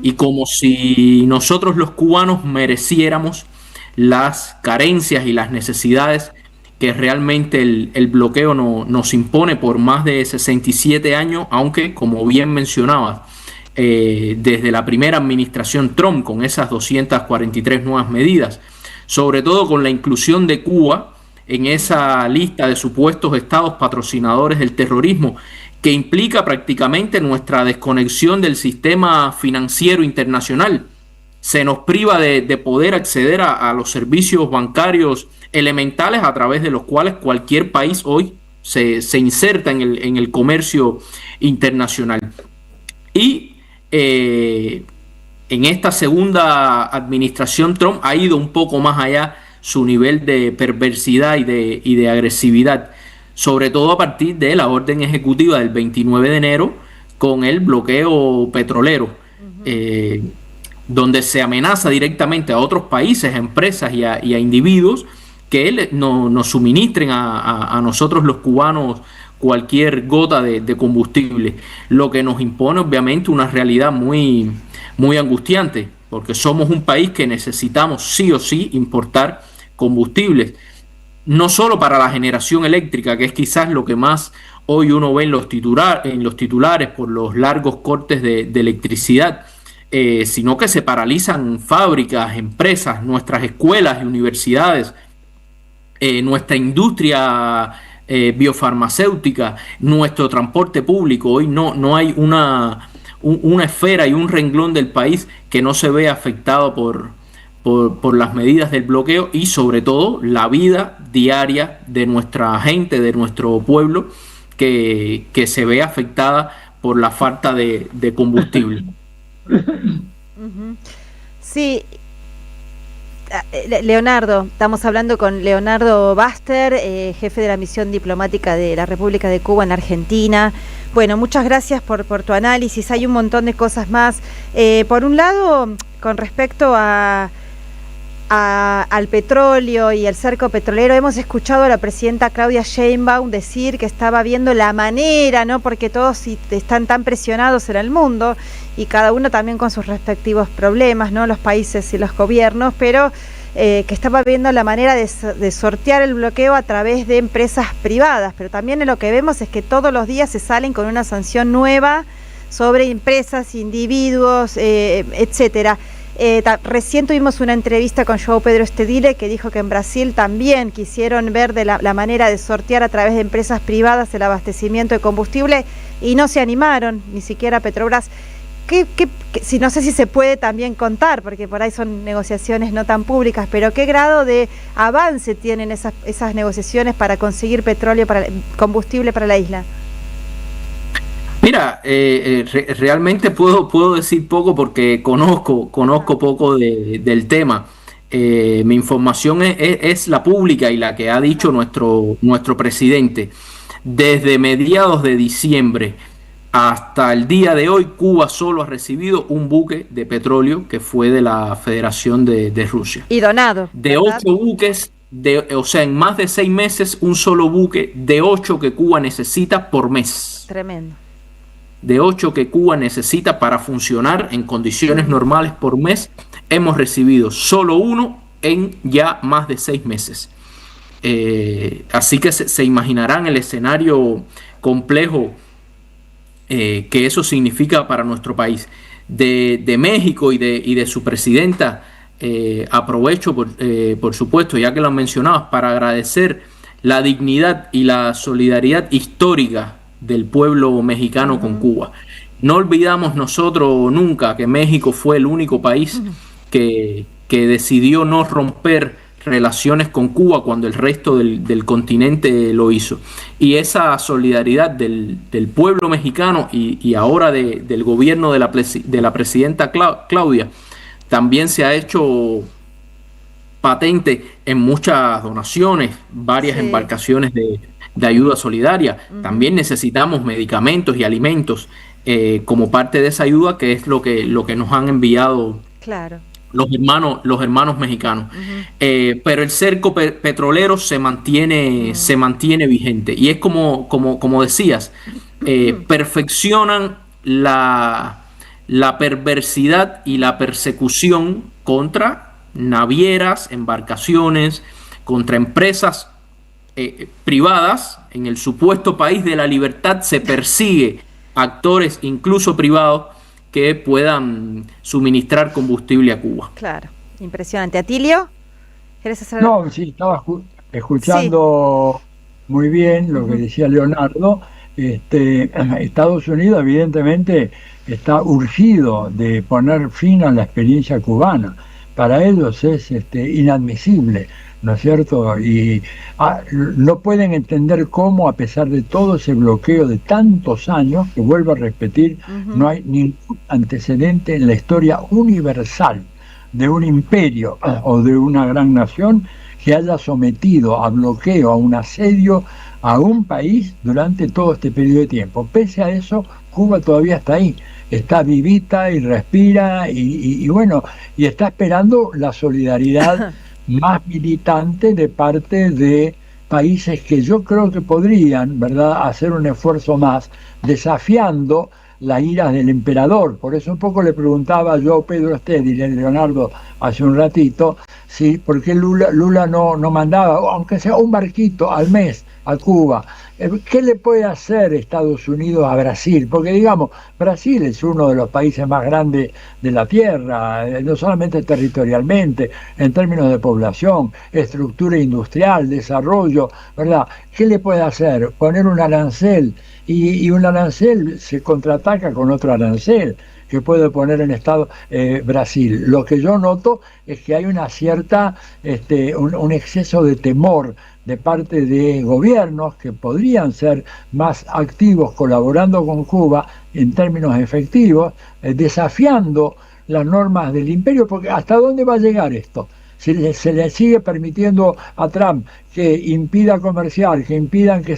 y como si nosotros los cubanos mereciéramos las carencias y las necesidades que realmente el bloqueo nos impone por más de 67 años, aunque, como bien mencionabas, desde la primera administración Trump, con esas 243 nuevas medidas, sobre todo con la inclusión de Cuba en esa lista de supuestos estados patrocinadores del terrorismo, que implica prácticamente nuestra desconexión del sistema financiero internacional. Se nos priva de poder acceder a los servicios bancarios elementales a través de los cuales cualquier país hoy se inserta en el comercio internacional. Y en esta segunda administración Trump ha ido un poco más allá su nivel de perversidad y de agresividad, sobre todo a partir de la orden ejecutiva del 29 de enero con el bloqueo petrolero, donde se amenaza directamente a otros países, a empresas y a individuos que nos suministren a nosotros los cubanos cualquier gota de combustible, lo que nos impone obviamente una realidad muy, muy angustiante, porque somos un país que necesitamos sí o sí importar combustibles, no solo para la generación eléctrica, que es quizás lo que más hoy uno ve en los titulares por los largos cortes de electricidad, sino que se paralizan fábricas, empresas, nuestras escuelas y universidades, nuestra industria biofarmacéutica, nuestro transporte público. Hoy no hay una esfera y un renglón del país que no se vea afectado por las medidas del bloqueo, y sobre todo la vida diaria de nuestra gente, de nuestro pueblo, que se ve afectada por la falta de combustible. Sí, Leonardo, estamos hablando con Leonardo Baster, jefe de la misión diplomática de la República de Cuba en Argentina. Bueno, muchas gracias por tu análisis. Hay un montón de cosas más. Por un lado, con respecto al petróleo y el cerco petrolero, hemos escuchado a la presidenta Claudia Sheinbaum decir que estaba viendo la manera, ¿no? Porque todos están tan presionados en el mundo y cada uno también con sus respectivos problemas, ¿no? Los países y los gobiernos, pero que estaba viendo la manera de sortear el bloqueo a través de empresas privadas. Pero también lo que vemos es que todos los días se salen con una sanción nueva sobre empresas, individuos, etcétera. Recién tuvimos una entrevista con João Pedro Stedile, que dijo que en Brasil también quisieron ver de la manera de sortear a través de empresas privadas el abastecimiento de combustible y no se animaron, ni siquiera Petrobras. No sé si se puede también contar, porque por ahí son negociaciones no tan públicas, pero ¿qué grado de avance tienen esas negociaciones para conseguir combustible para la isla? Mira, realmente puedo decir poco porque conozco poco del tema. Mi información es la pública y la que ha dicho nuestro presidente. Desde mediados de diciembre hasta el día de hoy, Cuba solo ha recibido un buque de petróleo que fue de la Federación de Rusia. Y donado. De 8 buques, o sea, en más de 6 meses, un solo buque de 8 que Cuba necesita por mes. Tremendo. De 8 que Cuba necesita para funcionar en condiciones normales por mes, hemos recibido solo uno en ya más de 6 meses. Así que se imaginarán el escenario complejo que eso significa para nuestro país. De México y de su presidenta, aprovecho por supuesto, ya que lo han mencionado, para agradecer la dignidad y la solidaridad histórica del pueblo mexicano con Cuba. No olvidamos nosotros nunca que México fue el único país que decidió no romper relaciones con Cuba cuando el resto del continente lo hizo. Y esa solidaridad del pueblo mexicano y ahora del gobierno de la presidenta Claudia también se ha hecho patente en muchas donaciones, varias embarcaciones de ayuda solidaria. También necesitamos medicamentos y alimentos como parte de esa ayuda, que es lo que nos han enviado los hermanos mexicanos. Pero el cerco petrolero se mantiene vigente, y es como decías, perfeccionan la perversidad y la persecución contra navieras, embarcaciones, contra empresas privadas. En el supuesto país de la libertad se persigue actores, incluso privados, que puedan suministrar combustible a Cuba. Claro, impresionante. ¿Atilio? ¿Quieres hacer algo? No, sí, estaba escuchando muy bien lo que decía Leonardo. Estados Unidos evidentemente está urgido de poner fin a la experiencia cubana. Para ellos es inadmisible, ¿no es cierto? Y no pueden entender cómo, a pesar de todo ese bloqueo de tantos años, que vuelvo a repetir, no hay ningún antecedente en la historia universal de un imperio o de una gran nación que haya sometido a bloqueo, a un asedio a un país durante todo este periodo de tiempo. Pese a eso, Cuba todavía está ahí, está vivita y respira y bueno, y está esperando la solidaridad más militante de parte de países que yo creo que podrían, ¿verdad?, hacer un esfuerzo más, desafiando las iras del emperador. Por eso un poco le preguntaba yo a Pedro Ested y a Leonardo hace un ratito, ¿sí?, por qué Lula no mandaba, aunque sea un barquito al mes, a Cuba. ¿Qué le puede hacer Estados Unidos a Brasil? Porque digamos, Brasil es uno de los países más grandes de la Tierra, no solamente territorialmente, en términos de población, estructura industrial, desarrollo, ¿verdad? ¿Qué le puede hacer? Poner un arancel, y un arancel se contraataca con otro arancel que puede poner en estado Brasil. Lo que yo noto es que hay una cierta, un exceso de temor de parte de gobiernos que podrían ser más activos colaborando con Cuba en términos efectivos, desafiando las normas del imperio, porque ¿hasta dónde va a llegar esto? Se le sigue permitiendo a Trump que impida comerciar, que impidan que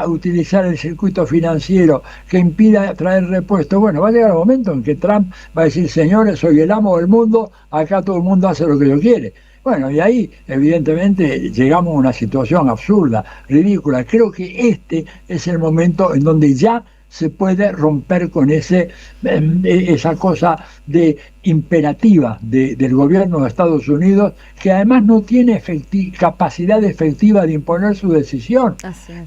utilizar el circuito financiero, que impida traer repuestos. Bueno, va a llegar un momento en que Trump va a decir, señores, soy el amo del mundo, acá todo el mundo hace lo que yo quiere. Bueno, y ahí evidentemente llegamos a una situación absurda, ridícula. Creo que este es el momento en donde ya se puede romper con esa cosa imperativa del gobierno de Estados Unidos, que además no tiene capacidad efectiva de imponer su decisión.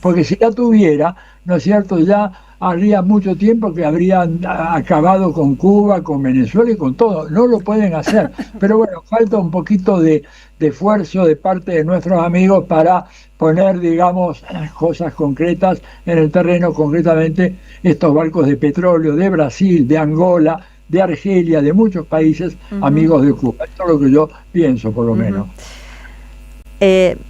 Porque si la tuviera, ¿no es cierto?, ya habría mucho tiempo que habrían acabado con Cuba, con Venezuela y con todo. No lo pueden hacer. Pero bueno, falta un poquito de esfuerzo de parte de nuestros amigos para poner, digamos, cosas concretas en el terreno, concretamente estos barcos de petróleo de Brasil, de Angola, de Argelia, de muchos países amigos de Cuba. Esto es lo que yo pienso, por lo menos.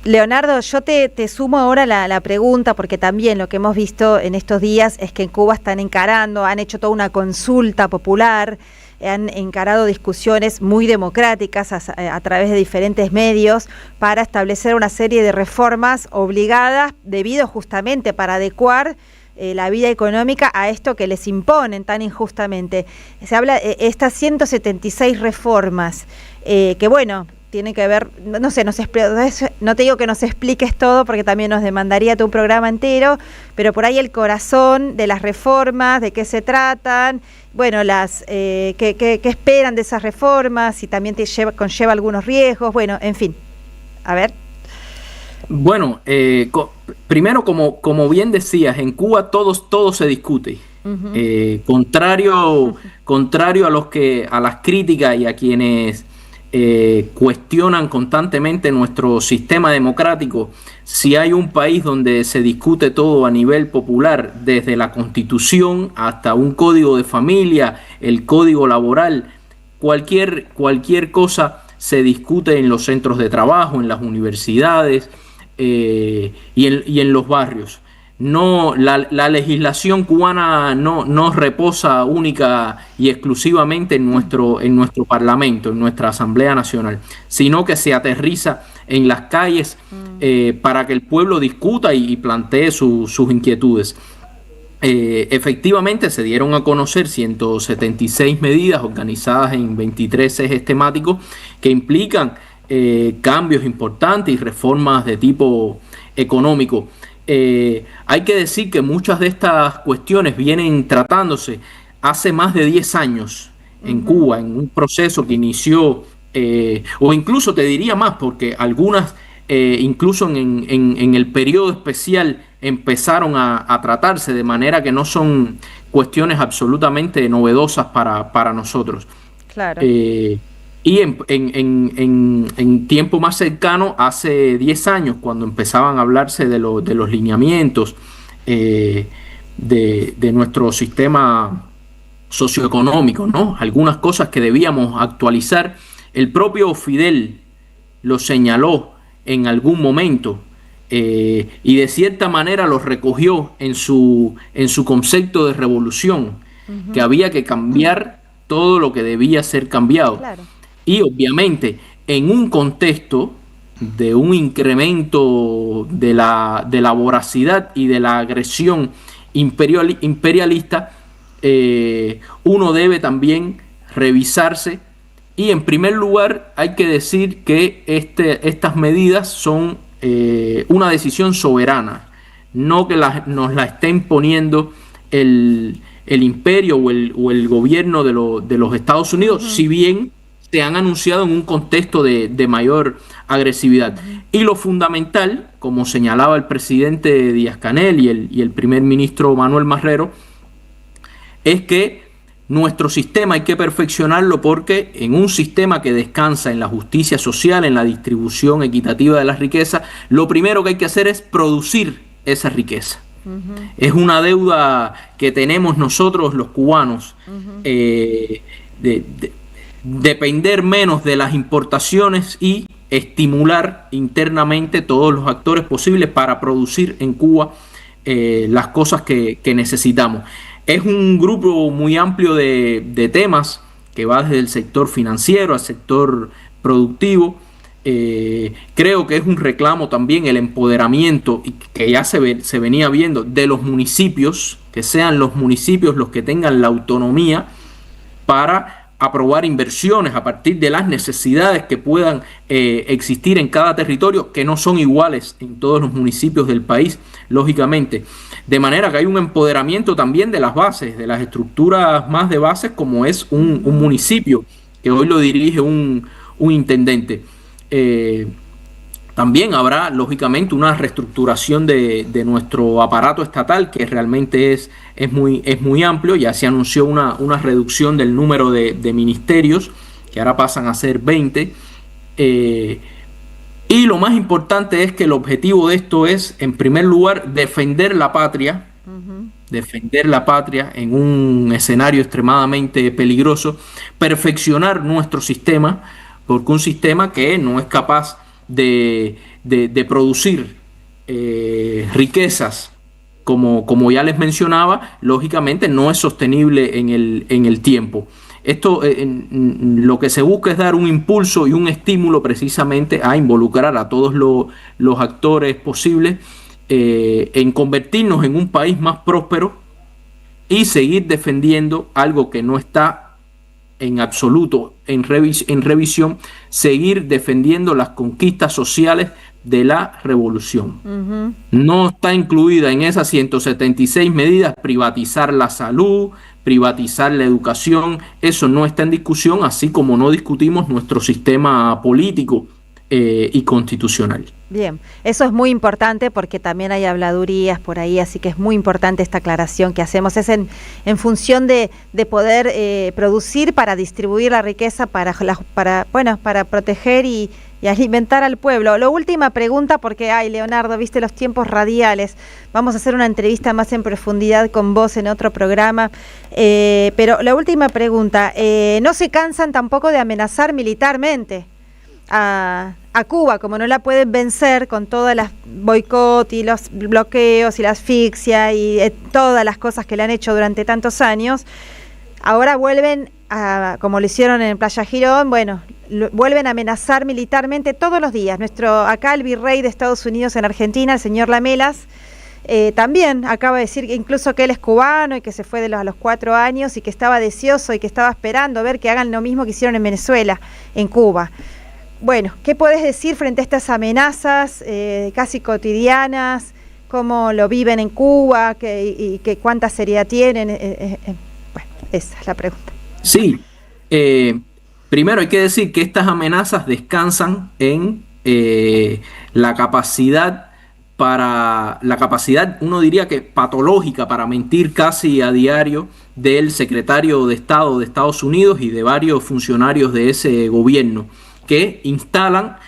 Leonardo, yo te sumo ahora la pregunta, porque también lo que hemos visto en estos días es que en Cuba han hecho toda una consulta popular, han encarado discusiones muy democráticas a través de diferentes medios para establecer una serie de reformas obligadas debido justamente para adecuar la vida económica a esto que les imponen tan injustamente. Se habla de estas 176 reformas, que bueno, tiene que ver, no sé, no te digo que nos expliques todo porque también nos demandaría todo un programa entero, pero por ahí el corazón de las reformas, de qué se tratan, bueno, qué esperan de esas reformas, y también conlleva algunos riesgos, bueno, en fin, a ver. Bueno, primero, como bien decías, en Cuba todo se discute. Contrario a las críticas y a quienes cuestionan constantemente nuestro sistema democrático, si hay un país donde se discute todo a nivel popular, desde la Constitución hasta un código de familia, el código laboral, cualquier cosa se discute en los centros de trabajo, en las universidades y en los barrios. No, la legislación cubana no reposa única y exclusivamente en nuestro Parlamento, en nuestra Asamblea Nacional, sino que se aterriza en las calles para que el pueblo discuta y plantee sus inquietudes. Efectivamente se dieron a conocer 176 medidas organizadas en 23 ejes temáticos que implican cambios importantes y reformas de tipo económico. Hay que decir que muchas de estas cuestiones vienen tratándose hace más de 10 años en Cuba, en un proceso que inició, o incluso te diría más, porque algunas incluso en el periodo especial empezaron a tratarse, de manera que no son cuestiones absolutamente novedosas para nosotros. Claro. Y en tiempo más cercano, hace 10 años, cuando empezaban a hablarse de los lineamientos de nuestro sistema socioeconómico, ¿no? Algunas cosas que debíamos actualizar, el propio Fidel lo señaló en algún momento y de cierta manera lo recogió en su concepto de revolución, que había que cambiar todo lo que debía ser cambiado. Claro. Y obviamente en un contexto de un incremento de la voracidad y de la agresión imperialista, uno debe también revisarse, y en primer lugar hay que decir que estas medidas son una decisión soberana, no que nos la estén poniendo el imperio o el gobierno de los Estados Unidos, si bien se han anunciado en un contexto de mayor agresividad. Y lo fundamental, como señalaba el presidente Díaz-Canel y el primer ministro Manuel Marrero, es que nuestro sistema hay que perfeccionarlo, porque en un sistema que descansa en la justicia social, en la distribución equitativa de la riqueza, lo primero que hay que hacer es producir esa riqueza. Es una deuda que tenemos nosotros los cubanos, depender menos de las importaciones y estimular internamente todos los actores posibles para producir en Cuba las cosas que necesitamos. Es un grupo muy amplio de temas que va desde el sector financiero al sector productivo. Creo que es un reclamo también el empoderamiento, que ya se venía viendo, de los municipios, que sean los municipios los que tengan la autonomía para aprobar inversiones a partir de las necesidades que puedan existir en cada territorio, que no son iguales en todos los municipios del país, lógicamente. De manera que hay un empoderamiento también de las bases, de las estructuras más de bases, como es un municipio, que hoy lo dirige un intendente. También habrá, lógicamente, una reestructuración de nuestro aparato estatal, que realmente es muy amplio. Ya se anunció una reducción del número de ministerios, que ahora pasan a ser 20. Y lo más importante es que el objetivo de esto es, en primer lugar, defender la patria, en un escenario extremadamente peligroso, perfeccionar nuestro sistema, porque un sistema que no es capaz de producir riquezas, como ya les mencionaba, lógicamente no es sostenible en el tiempo. Esto lo que se busca es dar un impulso y un estímulo precisamente a involucrar a todos los actores posibles en convertirnos en un país más próspero y seguir defendiendo algo que no está en absoluto en revisión seguir defendiendo las conquistas sociales de la revolución. No está incluida en esas 176 medidas privatizar la salud, privatizar la educación. Eso no está en discusión, así como no discutimos nuestro sistema político y constitucional. Bien, eso es muy importante porque también hay habladurías por ahí, así que es muy importante esta aclaración que hacemos. Es en función de poder producir para distribuir la riqueza, para proteger y alimentar al pueblo. La última pregunta, porque, Leonardo, viste los tiempos radiales, vamos a hacer una entrevista más en profundidad con vos en otro programa, pero la última pregunta, ¿no se cansan tampoco de amenazar militarmente a Cuba, como no la pueden vencer con todas las boicot y los bloqueos y la asfixia y todas las cosas que le han hecho durante tantos años? Ahora vuelven como lo hicieron en Playa Girón, vuelven a amenazar militarmente todos los días. Acá el virrey de Estados Unidos en Argentina, el señor Lamelas, también acaba de decir incluso que él es cubano y que se fue a los 4 años y que estaba deseoso y que estaba esperando ver que hagan lo mismo que hicieron en Venezuela, en Cuba. Bueno, ¿qué puedes decir frente a estas amenazas casi cotidianas? ¿Cómo lo viven en Cuba? ¿Y cuánta seriedad tienen? Esa es la pregunta. Sí, primero hay que decir que estas amenazas descansan en la capacidad, uno diría que patológica, para mentir casi a diario del secretario de Estado de Estados Unidos y de varios funcionarios de ese gobierno, que instalan,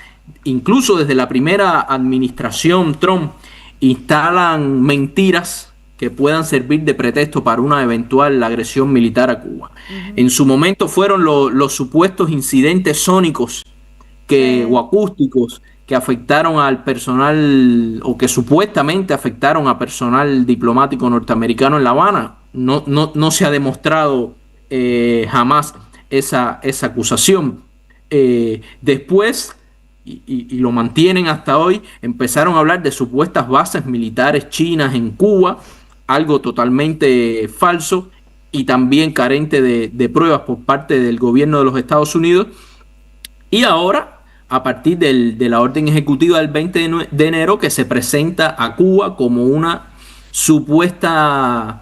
incluso desde la primera administración Trump, instalan mentiras que puedan servir de pretexto para una eventual agresión militar a Cuba. En su momento fueron los supuestos incidentes sónicos o acústicos que afectaron al personal, o que supuestamente afectaron a personal diplomático norteamericano en La Habana. No se ha demostrado jamás esa acusación. Después, y lo mantienen hasta hoy, empezaron a hablar de supuestas bases militares chinas en Cuba, algo totalmente falso y también carente de pruebas por parte del gobierno de los Estados Unidos. Y ahora, a partir de la orden ejecutiva del 20 de enero, que se presenta a Cuba como una supuesta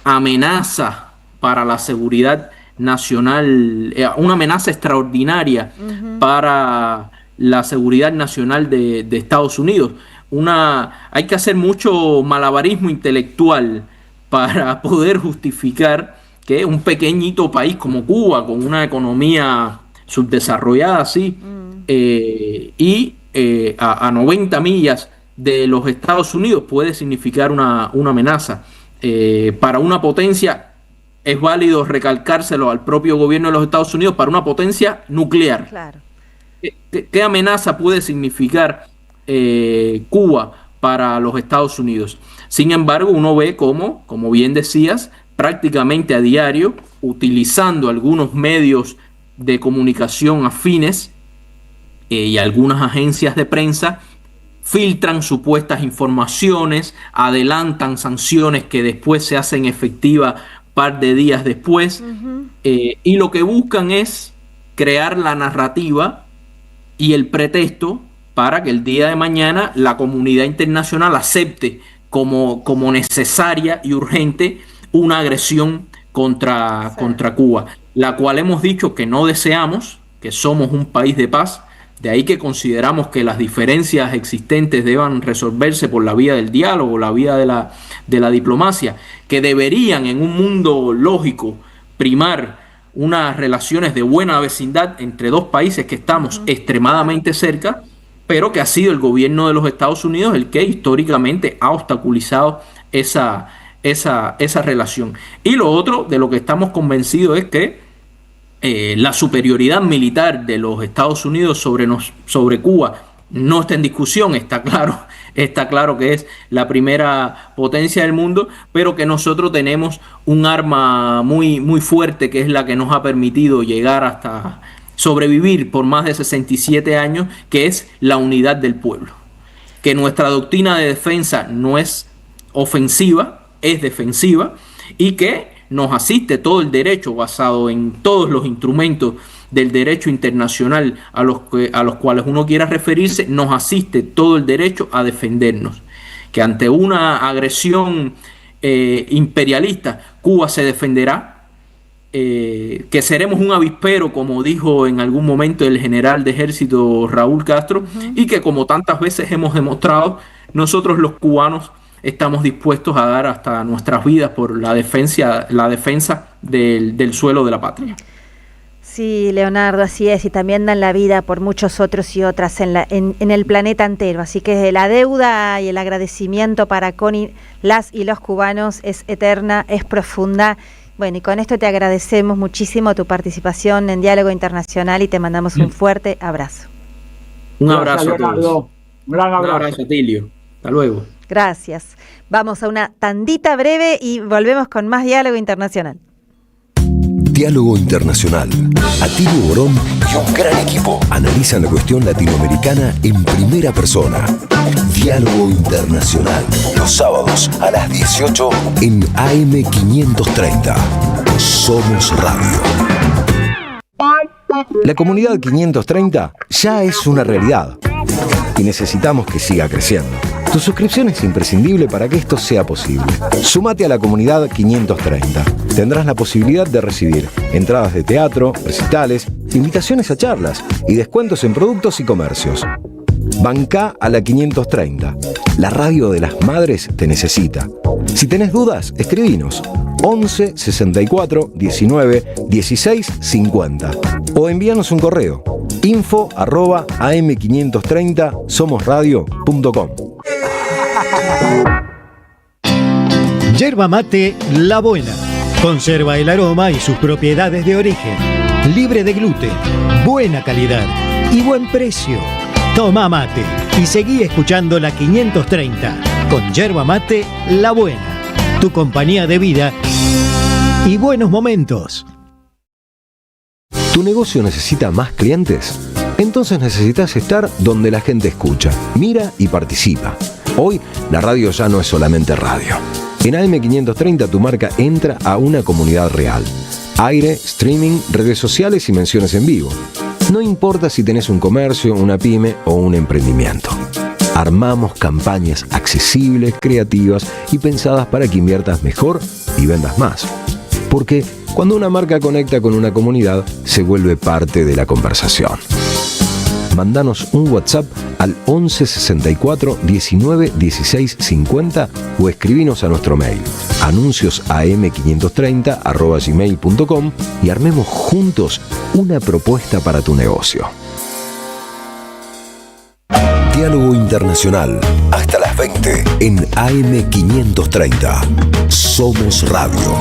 amenaza para la seguridad nacional, una amenaza extraordinaria para la seguridad nacional de Estados Unidos. Hay que hacer mucho malabarismo intelectual para poder justificar que un pequeñito país como Cuba, con una economía subdesarrollada así, a 90 millas de los Estados Unidos, puede significar una amenaza. Para una potencia, es válido recalcárselo al propio gobierno de los Estados Unidos, para una potencia nuclear. Claro. ¿Qué amenaza puede significar Cuba para los Estados Unidos? Sin embargo, uno ve como bien decías, prácticamente a diario, utilizando algunos medios de comunicación afines y algunas agencias de prensa, filtran supuestas informaciones, adelantan sanciones que después se hacen efectivas par de días después, y lo que buscan es crear la narrativa y el pretexto para que el día de mañana la comunidad internacional acepte como necesaria y urgente una agresión contra Cuba, la cual hemos dicho que no deseamos, que somos un país de paz. De ahí que consideramos que las diferencias existentes deban resolverse por la vía del diálogo, la vía de la diplomacia, que deberían en un mundo lógico primar unas relaciones de buena vecindad entre dos países que estamos extremadamente cerca, pero que ha sido el gobierno de los Estados Unidos el que históricamente ha obstaculizado esa relación. Y lo otro de lo que estamos convencidos es que la superioridad militar de los Estados Unidos sobre Cuba no está en discusión. Está claro que es la primera potencia del mundo, pero que nosotros tenemos un arma muy, muy fuerte, que es la que nos ha permitido llegar hasta sobrevivir por más de 67 años, que es la unidad del pueblo. Que nuestra doctrina de defensa no es ofensiva, es defensiva, y que nos asiste todo el derecho basado en todos los instrumentos del derecho internacional a los cuales uno quiera referirse, nos asiste todo el derecho a defendernos. Que ante una agresión imperialista, Cuba se defenderá, que seremos un avispero, como dijo en algún momento el general de ejército Raúl Castro, y que como tantas veces hemos demostrado, nosotros los cubanos estamos dispuestos a dar hasta nuestras vidas por la defensa del suelo de la patria. Sí, Leonardo, así es, y también dan la vida por muchos otros y otras en el planeta entero, así que la deuda y el agradecimiento para con las y los cubanos es eterna, es profunda. Bueno, y con esto te agradecemos muchísimo tu participación en Diálogo Internacional y te mandamos un fuerte abrazo. Un abrazo a Un todos. gran abrazo. Un abrazo, Atilio. Hasta luego. Gracias. Vamos a una tandita breve y volvemos con más Diálogo Internacional. Diálogo Internacional. Atilio Borón y un gran equipo analizan la cuestión latinoamericana en primera persona. Diálogo Internacional. Los sábados a las 18 en AM530. Somos Radio. La comunidad 530 ya es una realidad y necesitamos que siga creciendo. Tu suscripción es imprescindible para que esto sea posible. Súmate a la comunidad 530. Tendrás la posibilidad de recibir entradas de teatro, recitales, invitaciones a charlas y descuentos en productos y comercios. Banca a la 530. La radio de las madres te necesita. Si tenés dudas, escribinos 11 64 19 16 50 o envíanos un correo info@am530somosradio.com. Yerba mate La Buena. Conserva el aroma y sus propiedades de origen. Libre de gluten, buena calidad y buen precio. Toma mate y seguí escuchando la 530 con Yerba Mate La Buena. Tu compañía de vida y buenos momentos. ¿Tu negocio necesita más clientes? Entonces necesitas estar donde la gente escucha, mira y participa. Hoy la radio ya no es solamente radio. En AM530 tu marca entra a una comunidad real. Aire, streaming, redes sociales y menciones en vivo. No importa si tenés un comercio, una pyme o un emprendimiento. Armamos campañas accesibles, creativas y pensadas para que inviertas mejor y vendas más. Porque cuando una marca conecta con una comunidad, se vuelve parte de la conversación. Mándanos un WhatsApp al 11 64 19 16 50 o escribinos a nuestro mail anunciosam530@gmail.com y armemos juntos una propuesta para tu negocio. Diálogo Internacional. Hasta las 20 en AM530. Somos Radio.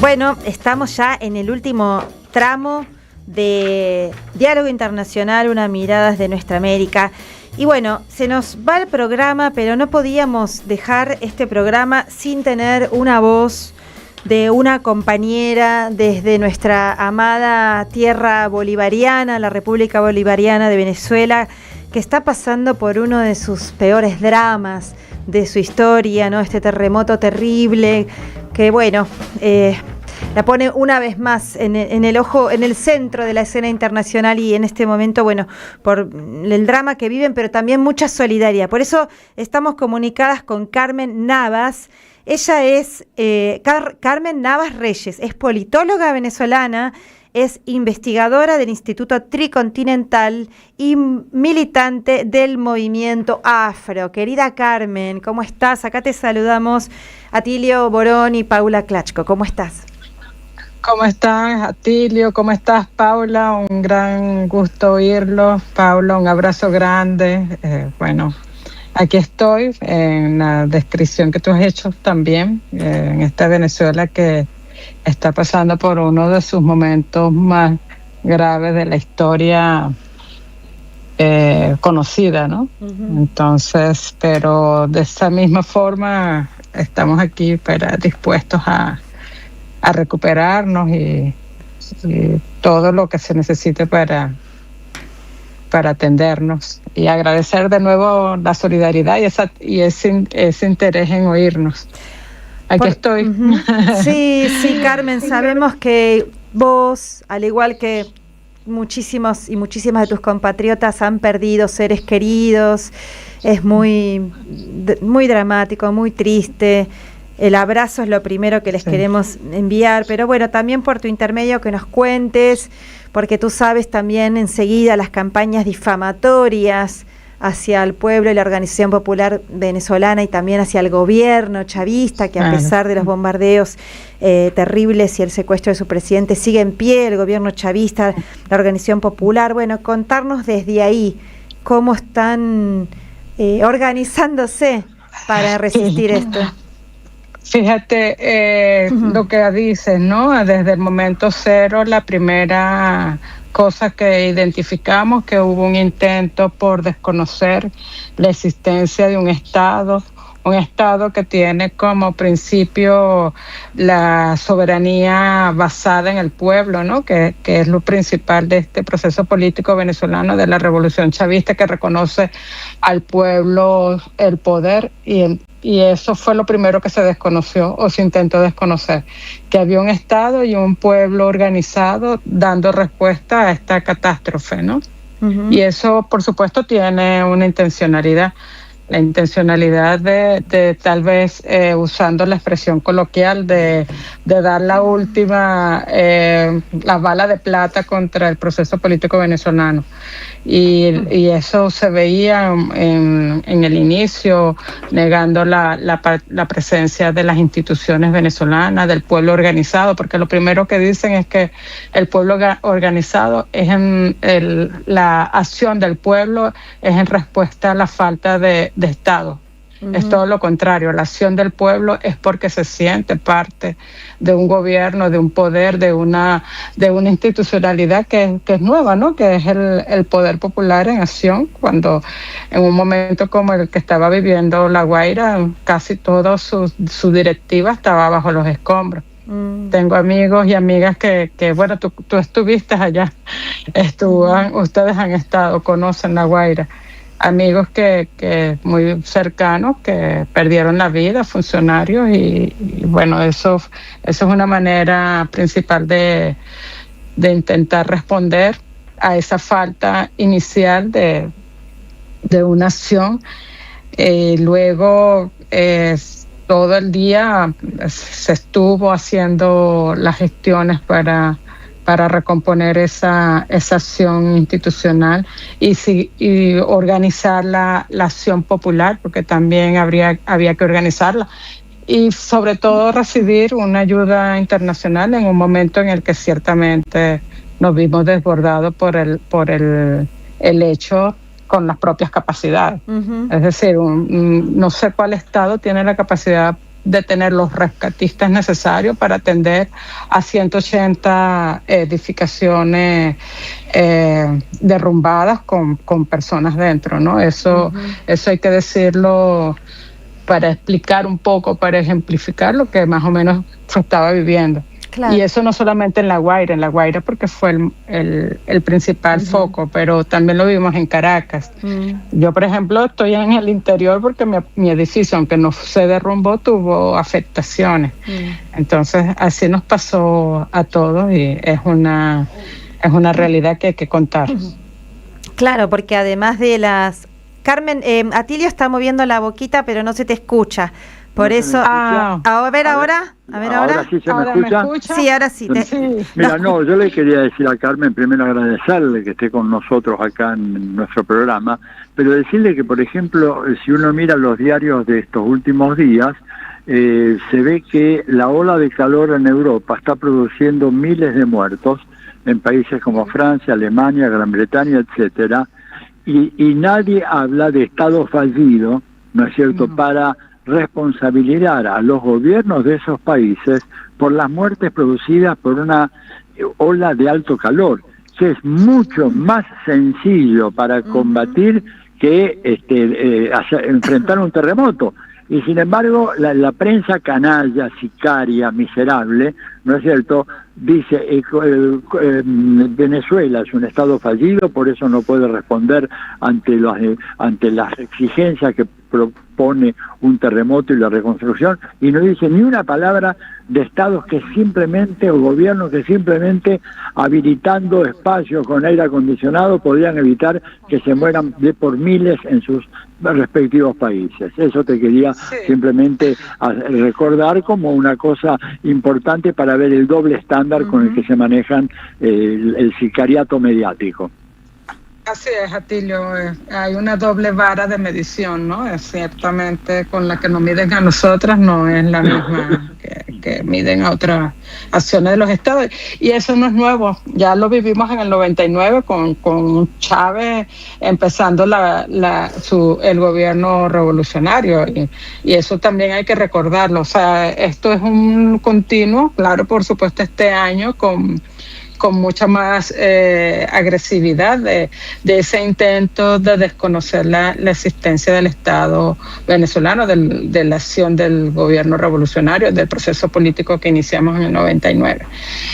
Bueno, estamos ya en el último tramo de Diálogo Internacional, una mirada desde nuestra América. Y bueno, se nos va el programa, pero no podíamos dejar este programa sin tener una voz de una compañera desde nuestra amada tierra bolivariana, la República Bolivariana de Venezuela, que está pasando por uno de sus peores dramas de su historia, ¿no? Este terremoto terrible que, bueno, la pone una vez más en el ojo, en el centro de la escena internacional y en este momento, bueno, por el drama que viven, pero también mucha solidaridad. Por eso estamos comunicadas con Carmen Navas. Ella es Carmen Navas Reyes, es politóloga venezolana, es investigadora del Instituto Tricontinental y militante del movimiento afro. Querida Carmen, ¿cómo estás? Acá te saludamos Atilio Borón y Paula Klachko. ¿Cómo estás? ¿Cómo estás, Atilio? ¿Cómo estás, Paula? Un gran gusto oírlo. Paula, un abrazo grande. Bueno, aquí estoy en la descripción que tú has hecho también, en esta Venezuela que está pasando por uno de sus momentos más graves de la historia conocida, ¿no? Uh-huh. Entonces, pero de esa misma forma estamos aquí dispuestos a recuperarnos y todo lo que se necesite para atendernos, y agradecer de nuevo la solidaridad y ese interés en oírnos. Aquí estoy. Sí, Carmen, sabemos que vos, al igual que muchísimos y muchísimas de tus compatriotas, han perdido seres queridos. Es muy dramático, muy triste. El abrazo es lo primero que les queremos enviar, pero bueno, también por tu intermedio que nos cuentes, porque tú sabes también enseguida las campañas difamatorias hacia el pueblo y la Organización Popular Venezolana, y también hacia el gobierno chavista, que a pesar de los bombardeos terribles y el secuestro de su presidente, sigue en pie el gobierno chavista, la Organización Popular. Bueno, contarnos desde ahí cómo están organizándose para resistir esto. Fíjate lo que dices, ¿no? Desde el momento cero, la primera cosa que identificamos, que hubo un intento por desconocer la existencia de un Estado que tiene como principio la soberanía basada en el pueblo, ¿no? Que es lo principal de este proceso político venezolano, de la revolución chavista, que reconoce al pueblo el poder, y eso fue lo primero que se desconoció o se intentó desconocer, que había un Estado y un pueblo organizado dando respuesta a esta catástrofe, ¿no? Y eso, por supuesto, tiene una intencionalidad. La intencionalidad de tal vez, usando la expresión coloquial, de dar la última, la bala de plata contra el proceso político venezolano. Y eso se veía en el inicio, negando la presencia de las instituciones venezolanas, del pueblo organizado, porque lo primero que dicen es que el pueblo organizado es la acción del pueblo es en respuesta a la falta de Estado. Es todo lo contrario. La acción del pueblo es porque se siente parte de un gobierno, de un poder, de una institucionalidad que es nueva, ¿no? Que es el poder popular en acción, cuando en un momento como el que estaba viviendo La Guaira, casi toda su directiva estaba bajo los escombros. Tengo amigos y amigas que bueno, tú estuviste allá, ustedes han estado, conocen La Guaira. Amigos que muy cercanos que perdieron la vida, funcionarios, y bueno, eso es una manera principal de intentar responder a esa falta inicial de una acción. Luego todo el día se estuvo haciendo las gestiones para recomponer esa acción institucional y organizar la acción popular, porque también había que organizarla, y sobre todo recibir una ayuda internacional en un momento en el que ciertamente nos vimos desbordados por el hecho con las propias capacidades. Es decir, no sé cuál Estado tiene la capacidad de tener los rescatistas necesarios para atender a 180 edificaciones derrumbadas con personas dentro, ¿no? Eso hay que decirlo para explicar un poco, para ejemplificar lo que más o menos se estaba viviendo. Claro. Y eso no solamente en La Guaira porque fue el principal foco, pero también lo vimos en Caracas. Yo, por ejemplo, estoy en el interior porque mi edificio, aunque no se derrumbó, tuvo afectaciones. Entonces, así nos pasó a todos, y es una realidad que hay que contar. Claro, porque además de las... Carmen, Atilio está moviendo la boquita, pero no se te escucha. Por eso, a ver ahora. Ahora sí se me escucha. Sí, ahora sí. Mira, yo le quería decir a Carmen, primero agradecerle que esté con nosotros acá en nuestro programa, pero decirle que, por ejemplo, si uno mira los diarios de estos últimos días, se ve que la ola de calor en Europa está produciendo miles de muertos en países como Francia, Alemania, Gran Bretaña, etcétera, y nadie habla de Estado fallido, ¿no es cierto?, para responsabilizar a los gobiernos de esos países por las muertes producidas por una ola de alto calor, que es mucho más sencillo para combatir que enfrentar un terremoto. Y sin embargo, la prensa canalla, sicaria, miserable, ¿no es cierto?, dice Venezuela es un estado fallido, por eso no puede responder ante las exigencias que propone un terremoto y la reconstrucción, y no dice ni una palabra de estados que simplemente, o gobiernos que simplemente habilitando espacios con aire acondicionado podrían evitar que se mueran por miles en sus respectivos países. Eso te quería simplemente recordar como una cosa importante para ver el doble estándar con el que se manejan el sicariato mediático. Así es, Atilio, hay una doble vara de medición, ¿no? Ciertamente con la que nos miden a nosotras no es la misma que miden a otras acciones de los estados. Y eso no es nuevo, ya lo vivimos en el 99 con Chávez empezando el gobierno revolucionario, y eso también hay que recordarlo. O sea, esto es un continuo, claro, por supuesto este año con mucha más agresividad de ese intento de desconocer la existencia del Estado venezolano, de la acción del gobierno revolucionario, del proceso político que iniciamos en el 99.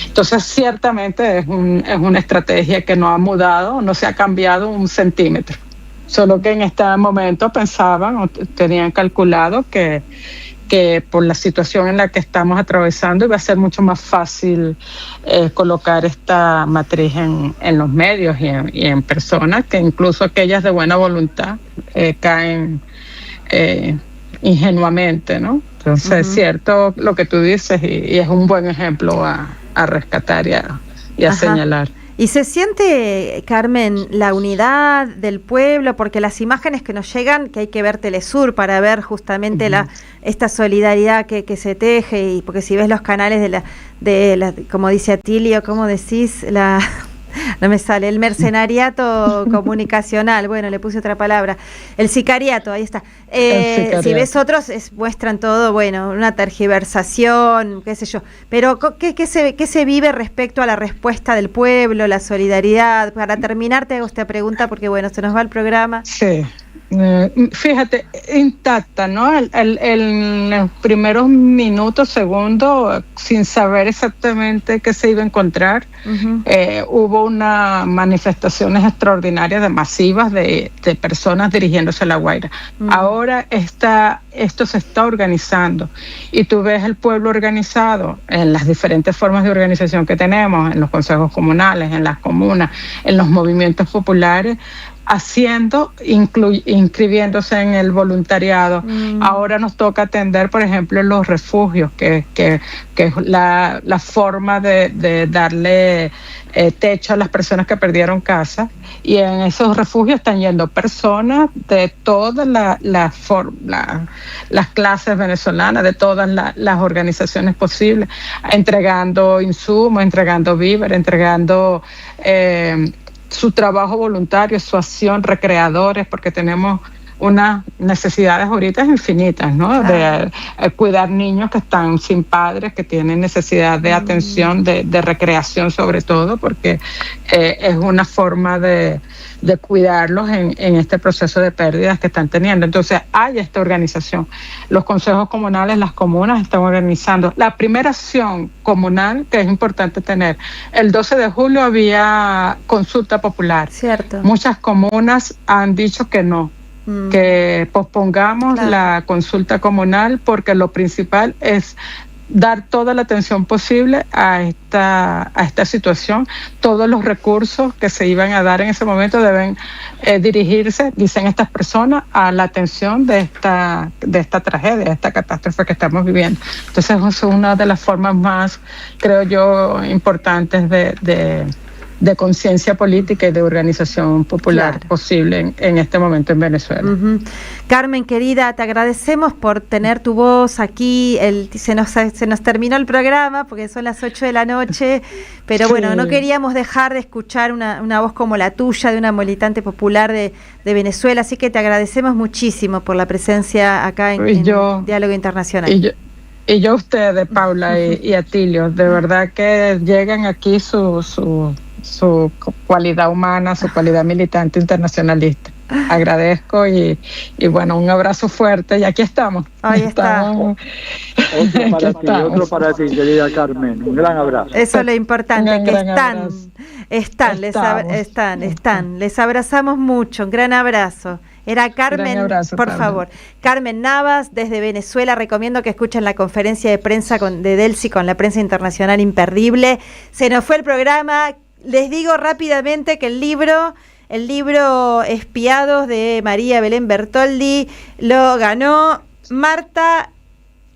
Entonces, ciertamente es una estrategia que no ha mudado, no se ha cambiado un centímetro, solo que en este momento pensaban o tenían calculado que por la situación en la que estamos atravesando iba a ser mucho más fácil colocar esta matriz en los medios y en personas, que incluso aquellas de buena voluntad caen ingenuamente, ¿no? Entonces es cierto lo que tú dices, y es un buen ejemplo a rescatar y a señalar. ¿Y se siente, Carmen, la unidad del pueblo? Porque las imágenes que nos llegan, que hay que ver Telesur para ver justamente esta solidaridad que se teje, y porque si ves los canales como dice Atilio, ¿cómo decís? No me sale, el mercenariato comunicacional, bueno, le puse otra palabra, el sicariato, ahí está. Si ves otros, muestran todo, bueno, una tergiversación, qué sé yo, pero ¿qué se vive respecto a la respuesta del pueblo, la solidaridad? Para terminar te hago esta pregunta porque, bueno, se nos va el programa. Sí. Fíjate, intacta, ¿no? En los primeros minutos, segundos, sin saber exactamente qué se iba a encontrar, hubo unas manifestaciones extraordinarias, masivas de personas dirigiéndose a La Guaira. Ahora esto se está organizando, y tú ves el pueblo organizado en las diferentes formas de organización que tenemos, en los consejos comunales, en las comunas, en los movimientos populares, inscribiéndose en el voluntariado. Ahora nos toca atender, por ejemplo, los refugios, que es la forma de darle techo a las personas que perdieron casa, y en esos refugios están yendo personas de todas las clases venezolanas, de todas las organizaciones posibles, entregando insumos, entregando víveres, entregando su trabajo voluntario, su acción, recreadores, porque tenemos unas necesidades ahorita infinitas, ¿no? De cuidar niños que están sin padres, que tienen necesidad de atención, de recreación sobre todo, porque es una forma de cuidarlos en este proceso de pérdidas que están teniendo. Entonces hay esta organización. Los consejos comunales, las comunas están organizando. La primera acción comunal que es importante tener, el 12 de julio había consulta popular. Cierto. Muchas comunas han dicho que no, que pospongamos la consulta comunal, porque lo principal es dar toda la atención posible a esta situación. Todos los recursos que se iban a dar en ese momento deben dirigirse, dicen estas personas, a la atención de esta tragedia, de esta catástrofe que estamos viviendo. Entonces es una de las formas más, creo yo, importantes de conciencia política y de organización popular posible en este momento en Venezuela. Carmen, querida, te agradecemos por tener tu voz aquí. Se nos terminó el programa porque son las 8 de la noche, pero bueno, no queríamos dejar de escuchar una voz como la tuya, de una militante popular de Venezuela, así que te agradecemos muchísimo por la presencia acá en Diálogo Internacional. Y yo a ustedes, Paula y Atilio, de verdad que llegan aquí su cualidad humana, su cualidad militante internacionalista. agradezco y bueno, un abrazo fuerte y aquí estamos. Ahí está. Otro para ti, querida Carmen. Un gran abrazo. Eso es lo importante, que están. Les abrazamos mucho. Un gran abrazo. Era Carmen, abrazo, por Pablo. favor. Carmen Navas, desde Venezuela. Recomiendo que escuchen la conferencia de prensa de Delcy con la prensa internacional, imperdible. Se nos fue el programa. Les digo rápidamente que el libro Espiados de María Belén Bertoldi lo ganó Marta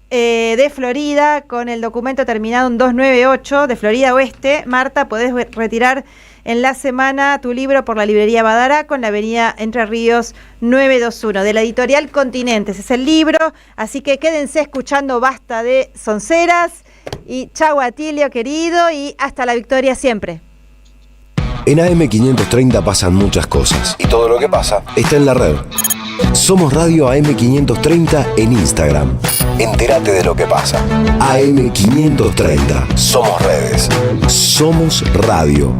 de Florida con el documento terminado en 298 de Florida Oeste. Marta, podés retirar en la semana tu libro por la librería Badara con la avenida Entre Ríos 921 de la editorial Continentes. Es el libro, así que quédense escuchando Basta de Sonceras y chau Atilio querido y hasta la victoria siempre. En AM530 pasan muchas cosas y todo lo que pasa está en la red. Somos Radio AM530 en Instagram. Entérate de lo que pasa. AM530. Somos redes. Somos radio.